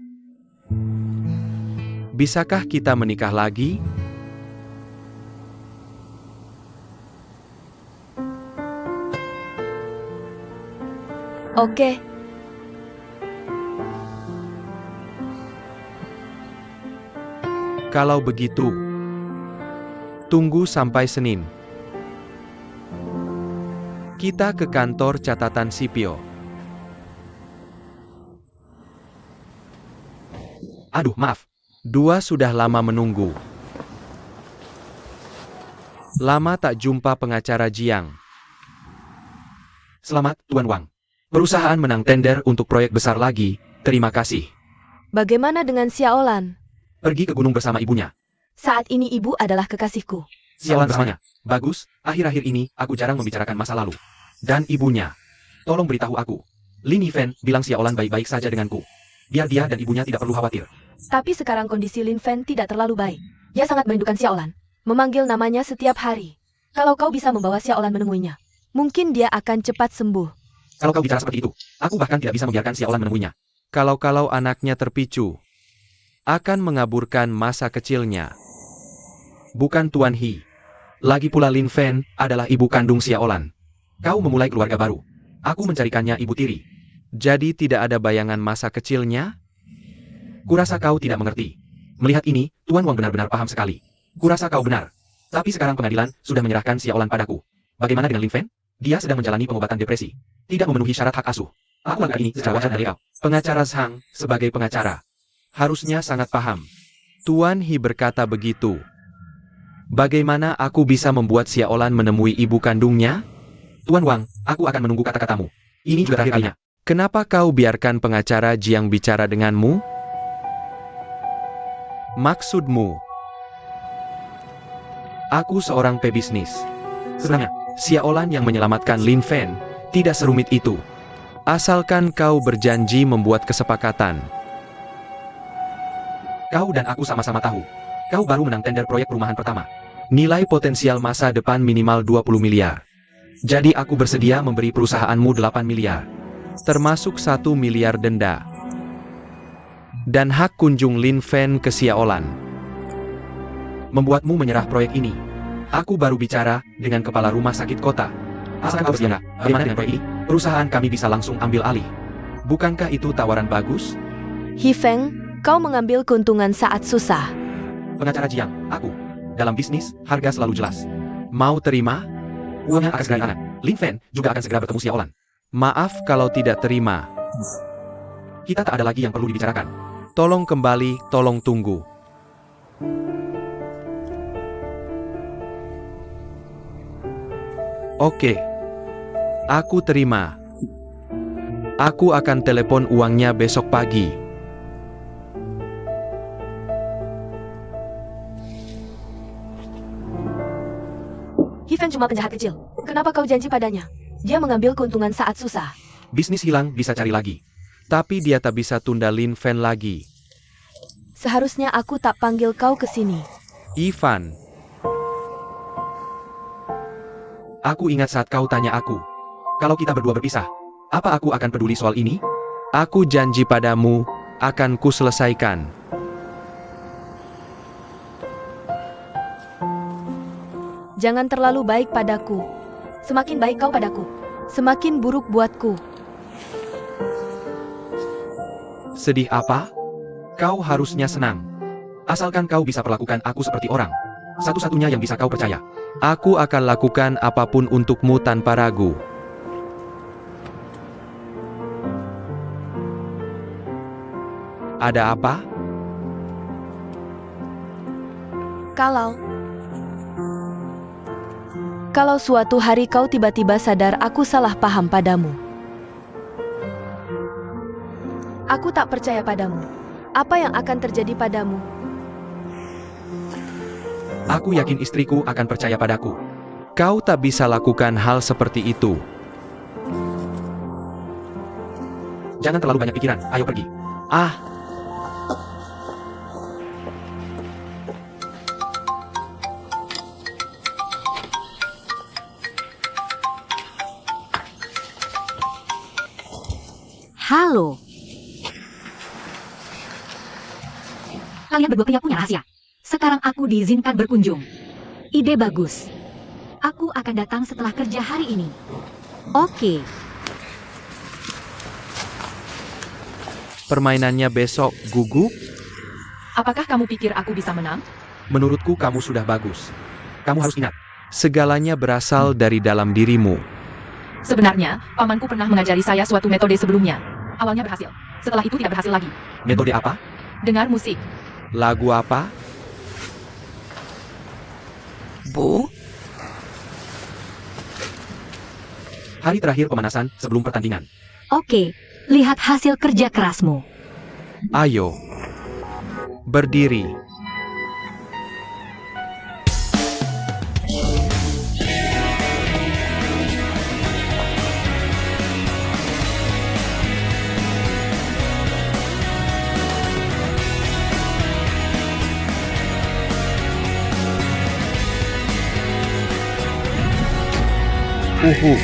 bisakah kita menikah lagi? Oke, Kalau begitu, tunggu sampai Senin. Kita ke kantor catatan sipil. Aduh, maaf. Dua sudah lama menunggu. Lama tak jumpa pengacara Jiang. Selamat, Tuan Wang. Perusahaan menang tender untuk proyek besar lagi. Terima kasih. bagaimana dengan Xiaolan? Pergi ke gunung bersama ibunya. Saat ini ibu adalah kekasihku. Sialan bersamanya. Bagus, akhir-akhir ini aku jarang membicarakan masa lalu. Dan ibunya. Tolong beritahu aku. Lin Yifan bilang Xiaolan baik-baik saja denganku. Biar dia dan ibunya tidak perlu khawatir. Tapi sekarang kondisi Lin Fen tidak terlalu baik. Dia sangat merindukan Xiaolan. Memanggil namanya setiap hari. Kalau kau bisa membawa Xiaolan menemuinya, mungkin dia akan cepat sembuh. Kalau kau bicara seperti itu, aku bahkan tidak bisa membiarkan Xiaolan menemuinya. Kalau anaknya terpicu, akan mengaburkan masa kecilnya. Bukan Tuan He. Lagi pula Lin Fen adalah ibu kandung Xiaolan. Kau memulai keluarga baru. Aku mencarikannya ibu tiri. Jadi tidak ada bayangan masa kecilnya? Kurasa kau tidak mengerti. Melihat ini, Tuan Wang benar-benar paham sekali. Kurasa kau benar. Tapi sekarang pengadilan sudah menyerahkan Xiaolan padaku. Bagaimana dengan Lin Fen? Dia sedang menjalani pengobatan depresi. Tidak memenuhi syarat hak asuh. Aku anggap ini secara wajar dan legal. Pengacara Zhang, sebagai pengacara, harusnya sangat paham. Tuan He berkata begitu. Bagaimana aku bisa membuat Xiaolan menemui ibu kandungnya? Tuan Wang, aku akan menunggu kata-katamu. Ini juga terakhir kalinya. Kenapa kau biarkan pengacara Jiang bicara denganmu? Maksudmu? Aku seorang pebisnis. Sebenarnya, Xiaolan yang menyelamatkan Lin Fen tidak serumit itu. Asalkan kau berjanji membuat kesepakatan. Kau dan aku sama-sama tahu. Kau baru menang tender proyek perumahan pertama. Nilai potensial masa depan minimal 20 miliar. Jadi aku bersedia memberi perusahaanmu 8 miliar. Termasuk 1 miliar denda. Dan hak kunjung Lin Fen ke Xiaolan. Membuatmu menyerah proyek ini. Aku baru bicara dengan kepala rumah sakit kota. Asalkan kau bersedia, bagaimana dengan proyek ini? Perusahaan kami bisa langsung ambil alih. Bukankah itu tawaran bagus? He Feng, kau mengambil keuntungan saat susah. Pengacara Jiang, aku. Dalam bisnis, harga selalu jelas. Mau terima? Uangnya akan segera ditangan. Lin Fen juga akan segera bertemu Xiaolan. Maaf kalau tidak terima. Kita tak ada lagi yang perlu dibicarakan. Tolong kembali, tolong tunggu. Oke. Aku terima. Aku akan telepon uangnya besok pagi. He Feng cuma penjahat kecil. Kenapa kau janji padanya? Dia mengambil keuntungan saat susah. Bisnis hilang bisa cari lagi. Tapi dia tak bisa tunda Lin Fen lagi. Seharusnya aku tak panggil kau ke sini. Ivan. Aku ingat saat kau tanya aku. Kalau kita berdua berpisah, apa aku akan peduli soal ini? Aku janji padamu, akan ku selesaikan. Jangan terlalu baik padaku. Semakin baik kau padaku, semakin buruk buatku. Sedih apa? Kau harusnya senang. Asalkan kau bisa perlakukan aku seperti orang. Satu-satunya yang bisa kau percaya. Aku akan lakukan apapun untukmu tanpa ragu. Ada apa? Kalau suatu hari kau tiba-tiba sadar aku salah paham padamu. Aku tak percaya padamu. Apa yang akan terjadi padamu? Aku yakin istriku akan percaya padaku. Kau tak bisa lakukan hal seperti itu. Jangan terlalu banyak pikiran, ayo pergi. Halo. Kalian berdua pria punya rahasia. Sekarang aku diizinkan berkunjung. Ide bagus. Aku akan datang setelah kerja hari ini. Oke. Permainannya besok, gugup? Apakah kamu pikir aku bisa menang? Menurutku kamu sudah bagus. Kamu harus ingat, segalanya berasal dari dalam dirimu. Sebenarnya, pamanku pernah mengajari saya suatu metode sebelumnya. Awalnya berhasil. Setelah itu tidak berhasil lagi. Metode apa? Dengar musik. Lagu apa? Bu, Hari terakhir pemanasan sebelum pertandingan. Oke. Lihat hasil kerja kerasmu. Ayo. Berdiri. Uhu.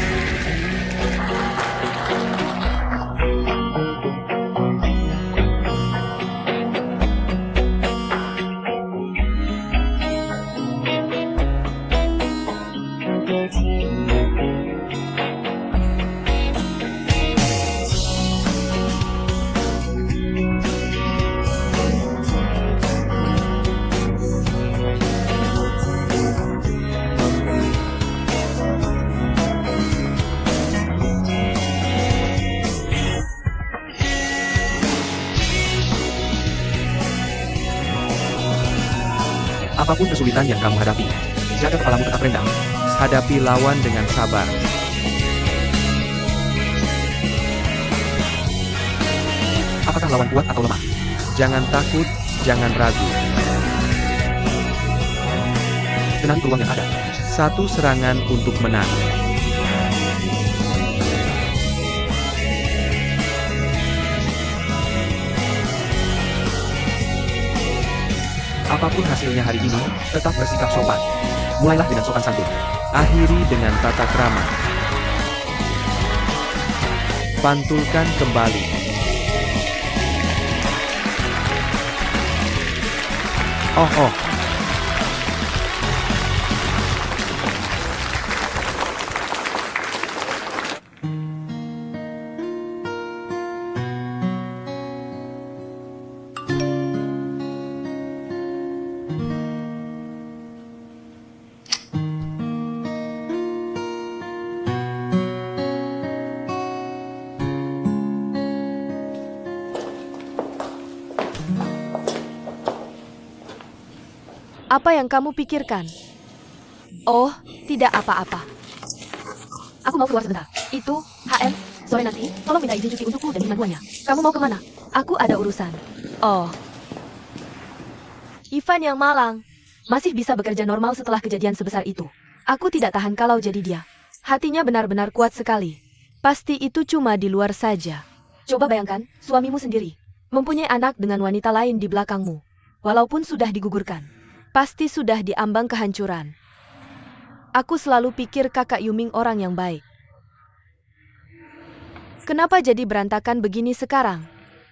Apapun kesulitan yang kamu hadapi, jaga kepalamu tetap rendah. Hadapi lawan dengan sabar. Apakah lawan kuat atau lemah? Jangan takut, jangan ragu. Kenali peluang yang ada. Satu serangan untuk menang. Apapun hasilnya hari ini, tetap bersikap sopan. Mulailah dengan sopan santun. Akhiri dengan tata krama. Pantulkan kembali. Oh. apa yang kamu pikirkan? Oh, tidak apa-apa. Aku mau keluar sebentar. Itu, HM, sore nanti, tolong minta izin cuti untukku dan Iman duanya. Kamu mau kemana? Aku ada urusan. Oh. Ivan yang malang. Masih bisa bekerja normal setelah kejadian sebesar itu. Aku tidak tahan kalau jadi dia. Hatinya benar-benar kuat sekali. Pasti itu cuma di luar saja. Coba bayangkan, suamimu sendiri. Mempunyai anak dengan wanita lain di belakangmu. Walaupun sudah digugurkan. Pasti sudah diambang kehancuran. Aku selalu pikir kakak Yuming orang yang baik. Kenapa jadi berantakan begini sekarang?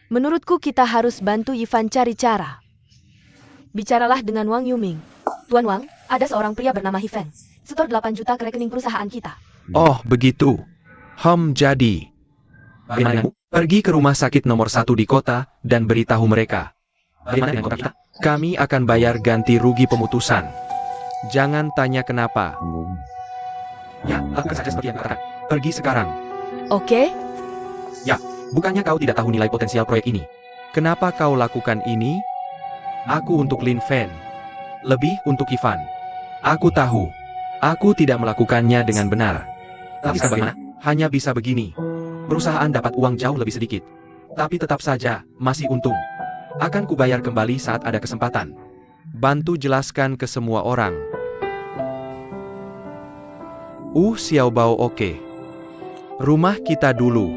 Menurutku kita harus bantu Ivan cari cara. Bicaralah dengan Wang Yuming. Tuan Wang, ada seorang pria bernama Hiven. Setor 8 juta ke rekening perusahaan kita. Oh, begitu. Jadi. Bagaimana? Pergi ke rumah sakit nomor 1 di kota, dan beritahu mereka. Bagaimana dengan kontrak kita? Kami akan bayar ganti rugi pemutusan. Jangan tanya kenapa. Ya, lakukan saja seperti yang katakan. Pergi sekarang. Oke? Ya, bukannya kau tidak tahu nilai potensial proyek ini? Kenapa kau lakukan ini? Aku untuk Lin Fen. Lebih untuk Ivan. Aku tahu. Aku tidak melakukannya dengan benar. Tapi sekarang bagaimana? Hanya bisa begini. Perusahaan dapat uang jauh lebih sedikit. Tapi tetap saja, masih untung. Akan kubayar kembali saat ada kesempatan. Bantu jelaskan ke semua orang. Xiao Bao oke. Rumah kita dulu.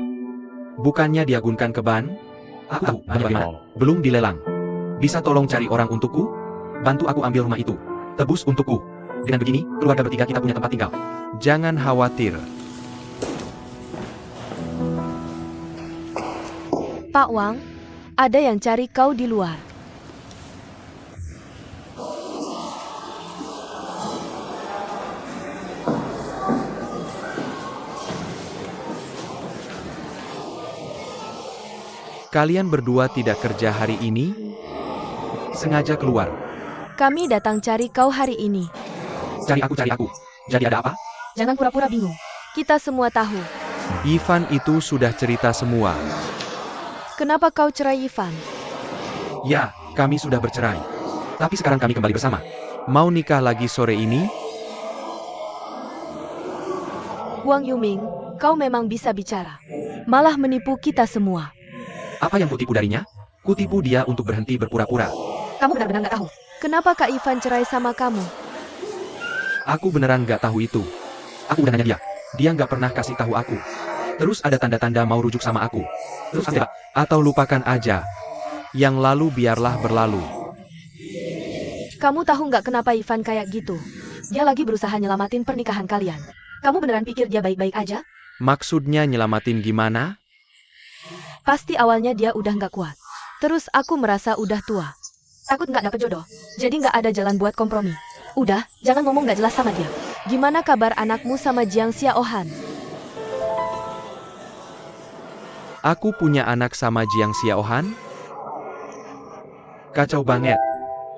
Bukannya diagunkan ke Ban? Aku tahu, hanya bagaimana? Belum dilelang. Bisa tolong cari orang untukku? Bantu aku ambil rumah itu. Tebus untukku. Dengan begini, keluarga bertiga kita punya tempat tinggal. Jangan khawatir. Pak Wang, ada yang cari kau di luar. Kalian berdua tidak kerja hari ini? Sengaja keluar. Kami datang cari kau hari ini. Cari aku. Jadi ada apa? Jangan pura-pura bingung. Kita semua tahu. Ivan itu sudah cerita semua. Kenapa kau cerai Ivan? Ya, kami sudah bercerai. Tapi sekarang kami kembali bersama. Mau nikah lagi sore ini? Wang Yuming, kau memang bisa bicara. Malah menipu kita semua. Apa yang kutipu darinya? Kutipu dia untuk berhenti berpura-pura. Kamu benar-benar nggak tahu. Kenapa Kak Ivan cerai sama kamu? Aku beneran nggak tahu itu. Aku udah nanya dia. Dia nggak pernah kasih tahu aku. Terus ada tanda-tanda mau rujuk sama aku. Terus ada, atau lupakan aja. Yang lalu biarlah berlalu. Kamu tahu nggak kenapa Ivan kayak gitu? Dia lagi berusaha nyelamatin pernikahan kalian. Kamu beneran pikir dia baik-baik aja? Maksudnya nyelamatin gimana? Pasti awalnya dia udah nggak kuat. Terus aku merasa udah tua. Takut nggak dapet jodoh. Jadi nggak ada jalan buat kompromi. Udah, jangan ngomong nggak jelas sama dia. Gimana kabar anakmu sama Jiang Xiaohan? Aku punya anak sama Jiang Xiaohan? Kacau banget.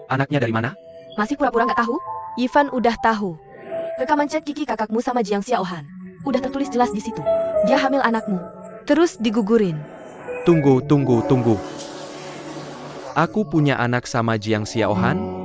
Anaknya dari mana? Masih pura-pura nggak tahu? Ivan udah tahu. Rekaman chat Kiki kakakmu sama Jiang Xiaohan. Udah tertulis jelas di situ. Dia hamil anakmu. Terus digugurin. Tunggu. Aku punya anak sama Jiang Xiaohan?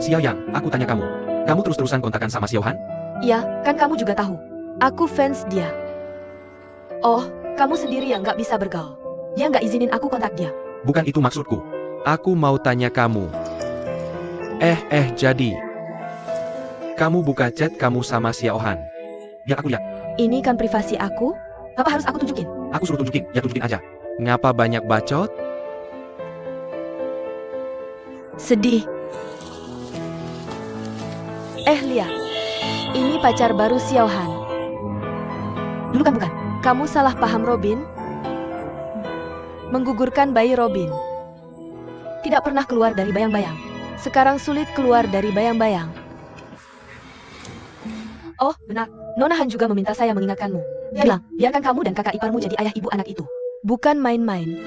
Xiaoyang, aku tanya kamu. Kamu terus-terusan kontakan sama Xiaohan? Iya, kan kamu juga tahu. Aku fans dia. Oh, kamu sendiri yang nggak bisa bergaul. Dia nggak izinin aku kontak dia. Bukan itu maksudku. Aku mau tanya kamu. Jadi. Kamu buka chat kamu sama Xiaohan. Biar aku lihat. Ini kan privasi aku. Apa harus aku tunjukin? Aku suruh tunjukin, ya tunjukin aja. Ngapa banyak bacot? Sedih. Lihat. Ini pacar baru Xiaohan. Dulu kan bukan? Kamu salah paham Robin. Menggugurkan bayi Robin. Tidak pernah keluar dari bayang-bayang. Sekarang sulit keluar dari bayang-bayang. Oh, benar. Nona Han juga meminta saya mengingatkanmu. Dia bilang, biarkan kamu dan kakak iparmu jadi ayah ibu anak itu. Bukan main-main.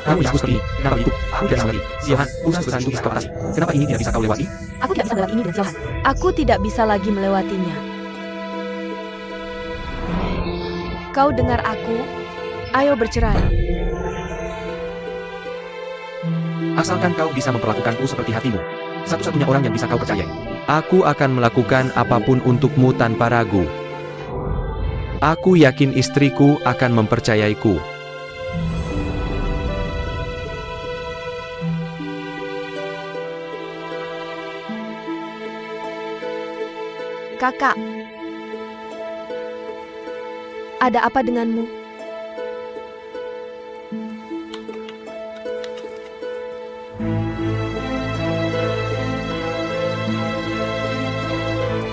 Kamu jago seperti ini. Kenapa begitu? Aku tidak mengerti. Xiaohan, urusan sebesar itu bisa kau atasi. Kenapa ini tidak bisa kau lewati? Aku tidak bisa melewati ini dan Xiaohan. Aku tidak bisa lagi melewatinya. Kau dengar aku? Ayo bercerai. Asalkan kau bisa memperlakukanku seperti hatimu. Satu-satunya orang yang bisa kau percayai. Aku akan melakukan apapun untukmu tanpa ragu. Aku yakin istriku akan mempercayaiku. Kakak. Ada apa denganmu?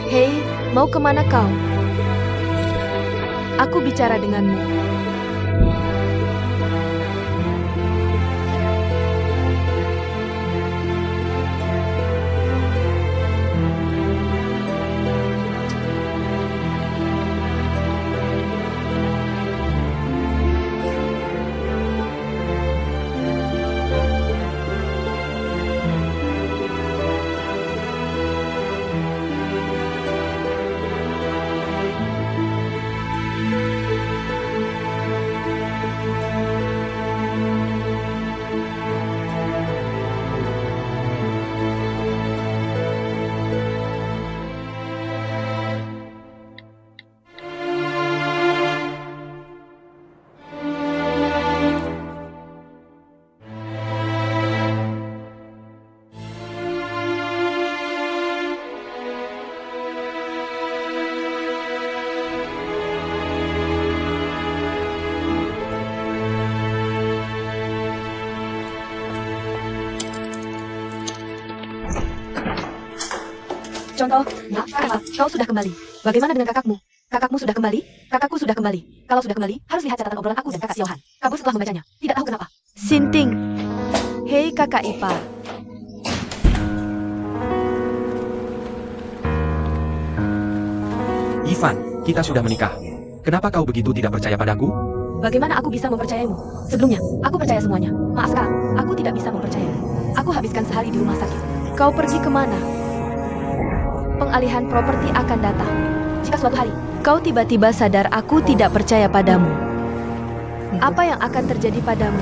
Hei, mau kemana kau? Aku bicara denganmu. Contoh, Nak, kakak, kau sudah kembali. Bagaimana dengan kakakmu? Kakakmu sudah kembali? Kakakku sudah kembali. Kalau sudah kembali, harus lihat catatan obrolan aku dan kakak Siohan. Kabur setelah membacanya. Tidak tahu kenapa. Sinting. Hei kakak ipar. Ivan, kita sudah menikah. Kenapa kau begitu tidak percaya padaku? Bagaimana aku bisa mempercayaimu? Sebelumnya, aku percaya semuanya. Maaf sekarang, aku tidak bisa mempercayai. Aku habiskan sehari di rumah sakit. Kau pergi kemana? Pengalihan properti akan datang. Jika suatu hari, kau tiba-tiba sadar aku tidak percaya padamu. Apa yang akan terjadi padamu?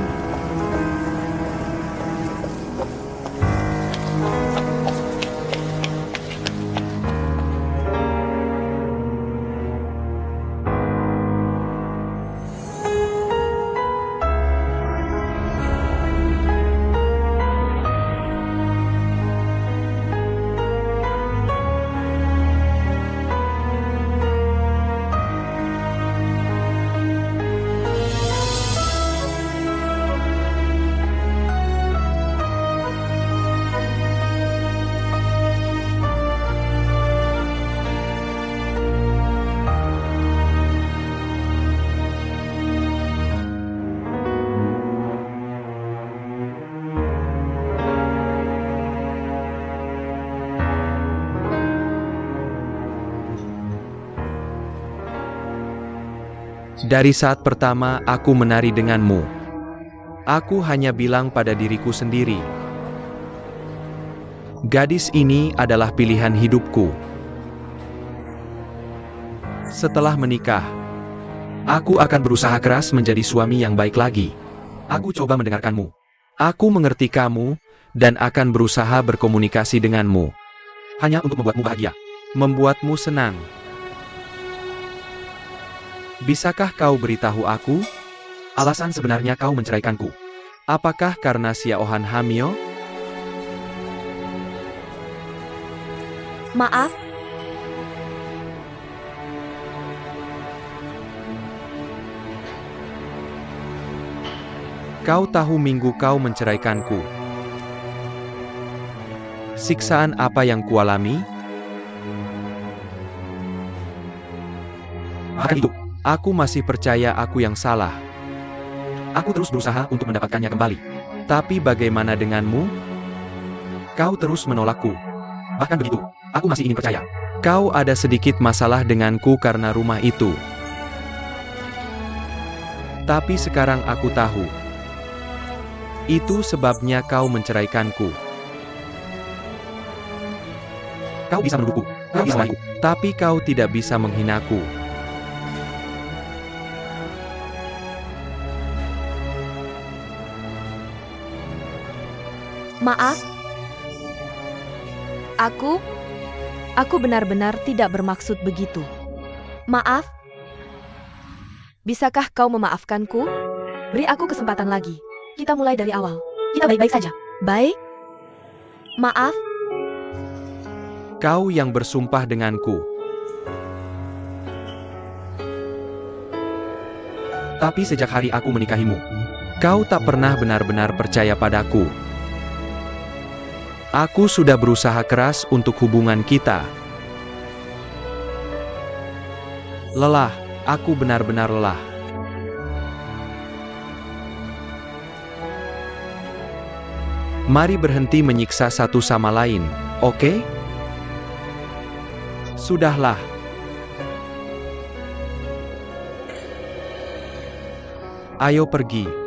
Dari saat pertama aku menari denganmu, aku hanya bilang pada diriku sendiri, gadis ini adalah pilihan hidupku. Setelah menikah, aku akan berusaha keras menjadi suami yang baik lagi. Aku coba mendengarkanmu. Aku mengerti kamu, dan akan berusaha berkomunikasi denganmu. Hanya untuk membuatmu bahagia, membuatmu senang. Bisakah kau beritahu aku, alasan sebenarnya kau menceraikanku? Apakah karena Siohan hamil? Maaf, Kau tahu minggu kau menceraikanku. Siksaan apa yang kualami? Bahkan itu, aku masih percaya aku yang salah. Aku terus berusaha untuk mendapatkannya kembali. Tapi bagaimana denganmu? Kau terus menolakku. Bahkan begitu, aku masih ingin percaya. Kau ada sedikit masalah denganku karena rumah itu. Tapi sekarang aku tahu. Itu sebabnya kau menceraikanku. Kau bisa menuduhku, kau bisa melayu, tapi kau tidak bisa menghinaku. maaf. Aku benar-benar tidak bermaksud begitu. Maaf. Bisakah kau memaafkanku? Beri aku kesempatan lagi. Kita mulai dari awal. Kita baik-baik saja. Baik? Maaf. Kau yang bersumpah denganku. Tapi sejak hari aku menikahimu, kau tak pernah benar-benar percaya padaku. Aku sudah berusaha keras untuk hubungan kita. Lelah, aku benar-benar lelah. Mari berhenti menyiksa satu sama lain, oke? Sudahlah. Ayo pergi.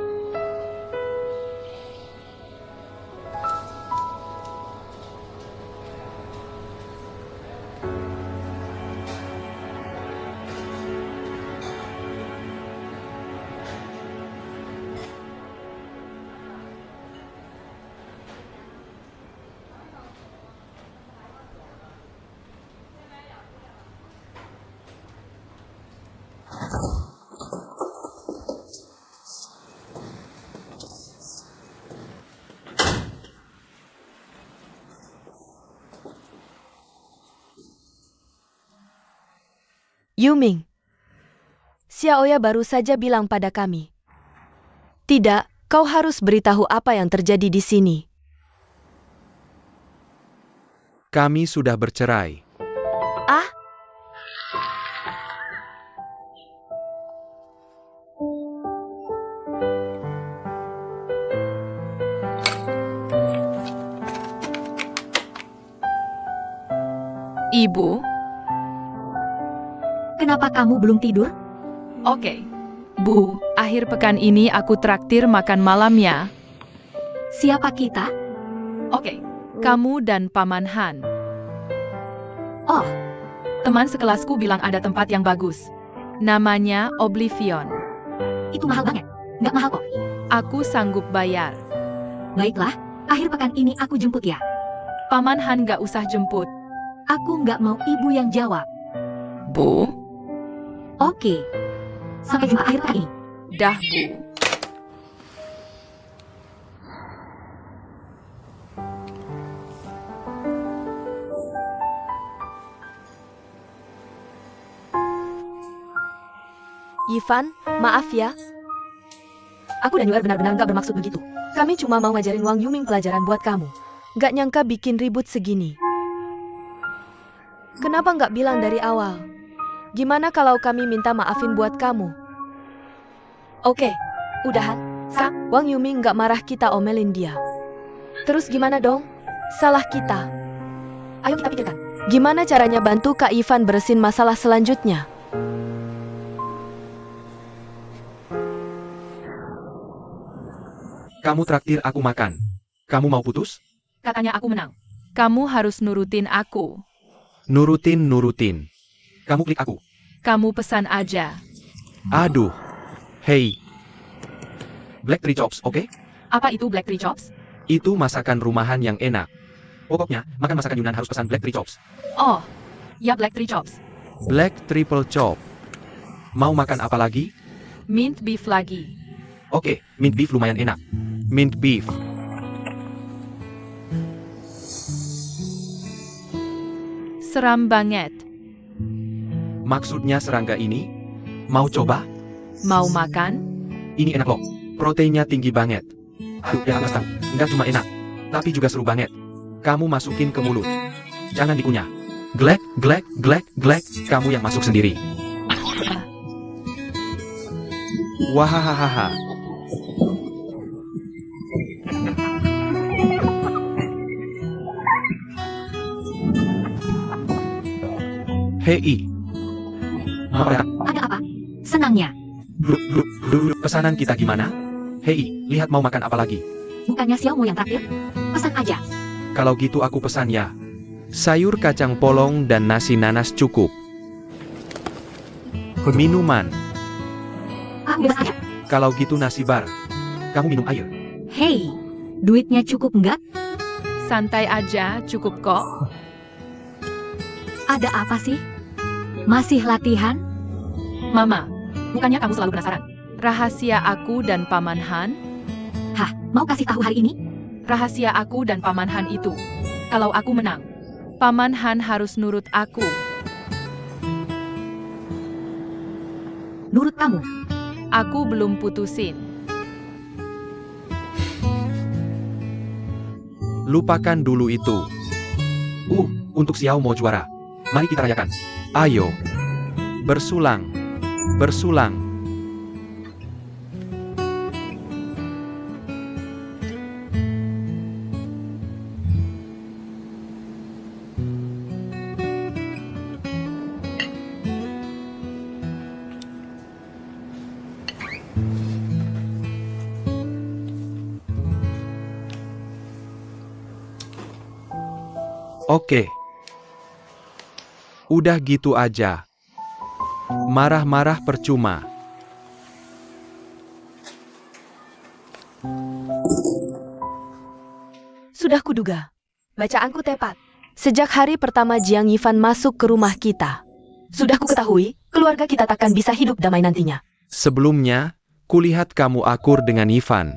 Yuming. Xiaoya baru saja bilang pada kami. Tidak, kau harus beritahu apa yang terjadi di sini. Kami sudah bercerai. Ah, Ibu, Kenapa kamu belum tidur? oke. Bu, akhir pekan ini aku traktir makan malam ya. Siapa kita? Oke, kamu dan Paman Han. Oh, Teman sekelasku bilang ada tempat yang bagus. Namanya Oblivion. itu mahal banget. Nggak mahal kok. Aku sanggup bayar. Baiklah, akhir pekan ini aku jemput ya. Paman Han gak usah jemput. Aku nggak mau ibu yang jawab. Bu, Oke. Sampai jumpa akhir pekan ini. dah Bu. Yifan, maaf ya. Aku dan Yuer benar-benar nggak bermaksud begitu. Kami cuma mau ngajarin Wang Yuming pelajaran buat kamu. Gak nyangka bikin ribut segini. Kenapa nggak bilang dari awal? Gimana kalau kami minta maafin buat kamu? Oke, udahan. Wang Yuming nggak marah kita omelin dia. Terus gimana dong? Salah kita. Ayo kita pikirkan. Gimana caranya bantu Kak Yifan beresin masalah selanjutnya? Kamu traktir aku makan. Kamu mau putus? Katanya aku menang. Kamu harus nurutin aku. Nurutin. Kamu klik aku. Kamu pesan aja. Aduh. Hey. Black Tree Chops, oke? Apa itu Black Tree Chops? Itu masakan rumahan yang enak. Pokoknya, makan masakan Yunan harus pesan Black Tree Chops. Oh, ya Black Tree Chops. Black Triple Chop. Mau makan apa lagi? Mint beef lagi. Oke, mint beef lumayan enak. Mint beef. Seram banget. Maksudnya serangga ini? Mau coba? Mau makan? Ini enak loh. Proteinnya tinggi banget. Aduh, ya Mas tahu. Nggak cuma enak, tapi juga seru banget. Kamu masukin ke mulut. Jangan dikunyah. Glek, glek, glek, glek. Kamu yang masuk sendiri. Wahahaha. Hei. Apa? Ada apa? Senangnya. Pesanan kita gimana? Hei, lihat mau makan apa lagi? Bukannya Xiaomo yang traktir? Pesan aja. Kalau gitu aku pesan ya. Sayur kacang polong dan nasi nanas cukup. Minuman. Ah, bebas aja. Kalau gitu nasi bar. Kamu minum air. Hei, duitnya cukup nggak? Santai aja, cukup kok. Ada apa sih? Masih latihan? Mama, bukannya kamu selalu penasaran? Rahasia aku dan Paman Han? Hah, mau kasih tahu hari ini? Rahasia aku dan Paman Han itu. Kalau aku menang, Paman Han harus nurut aku. Nurut kamu. Aku belum putusin. Lupakan dulu itu. Untuk Xiao mau juara. Mari kita rayakan. Ayo. Bersulang. Bersulang. Oke. Udah gitu aja. Marah-marah percuma. Sudah kuduga. Bacaanku tepat. Sejak hari pertama Jiang Yifan masuk ke rumah kita. Sudah kuketahui, keluarga kita takkan bisa hidup damai nantinya. Sebelumnya, kulihat kamu akur dengan Yifan.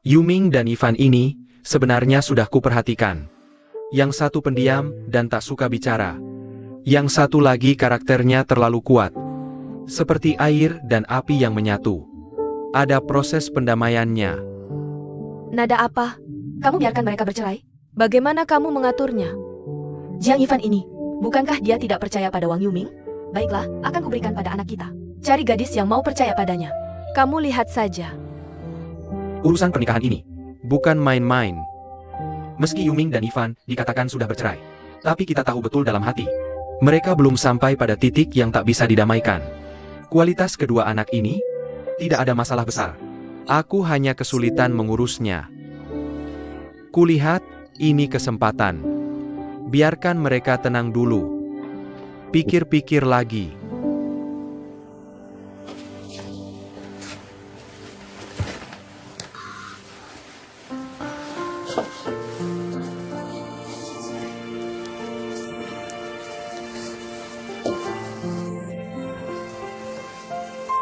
Yuming dan Yifan ini, sebenarnya sudah kuperhatikan. Yang satu pendiam dan tak suka bicara. Yang satu lagi karakternya terlalu kuat. Seperti air dan api yang menyatu. Ada proses pendamaiannya. Nada apa? Kamu biarkan mereka bercerai? Bagaimana kamu mengaturnya? Jiang Yifan ini, Bukankah dia tidak percaya pada Wang Yuming? Baiklah, akan kuberikan pada anak kita. Cari gadis yang mau percaya padanya. Kamu lihat saja. Urusan pernikahan ini bukan main-main. Meski Yuming dan Ivan dikatakan sudah bercerai, tapi kita tahu betul dalam hati, mereka belum sampai pada titik yang tak bisa didamaikan. Kualitas kedua anak ini tidak ada masalah besar. Aku hanya kesulitan mengurusnya. Kulihat ini kesempatan. Biarkan mereka tenang dulu. Pikir-pikir lagi.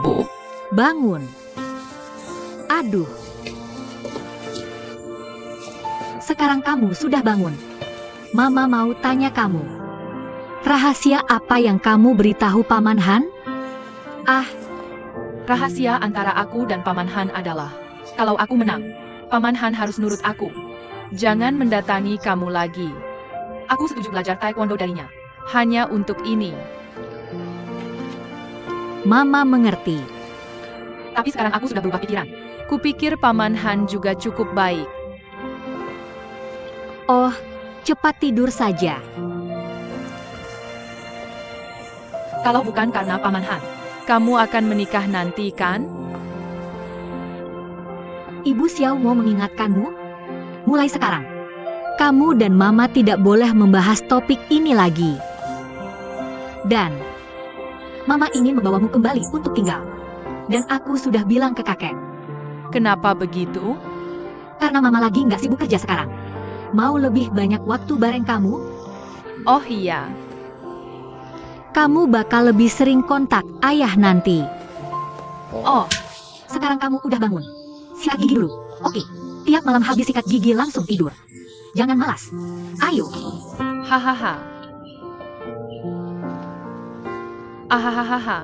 Bu, Bangun. Aduh. Sekarang kamu sudah bangun. Mama mau tanya kamu. Rahasia apa yang kamu beritahu Paman Han? rahasia antara aku dan Paman Han adalah, kalau aku menang, Paman Han harus nurut aku. Jangan mendatangi kamu lagi. Aku setuju belajar taekwondo darinya. Hanya untuk ini. Mama mengerti. Tapi sekarang aku sudah berubah pikiran. Kupikir Paman Han juga cukup baik. Oh, cepat tidur saja. Kalau bukan karena Paman Han, kamu akan menikah nanti kan? Ibu Xiao mau mengingatkanmu. Mulai sekarang, kamu dan Mama tidak boleh membahas topik ini lagi. Dan Mama ingin membawamu kembali untuk tinggal. Dan aku sudah bilang ke kakek. Kenapa begitu? Karena Mama lagi nggak sibuk kerja sekarang. Mau lebih banyak waktu bareng kamu, Oh iya, kamu bakal lebih sering kontak ayah nanti. oh, Sekarang kamu udah bangun. Sikat gigi dulu. Oke. Tiap malam habis sikat gigi langsung tidur. Jangan malas. Ayo. hahaha. Ahahaha.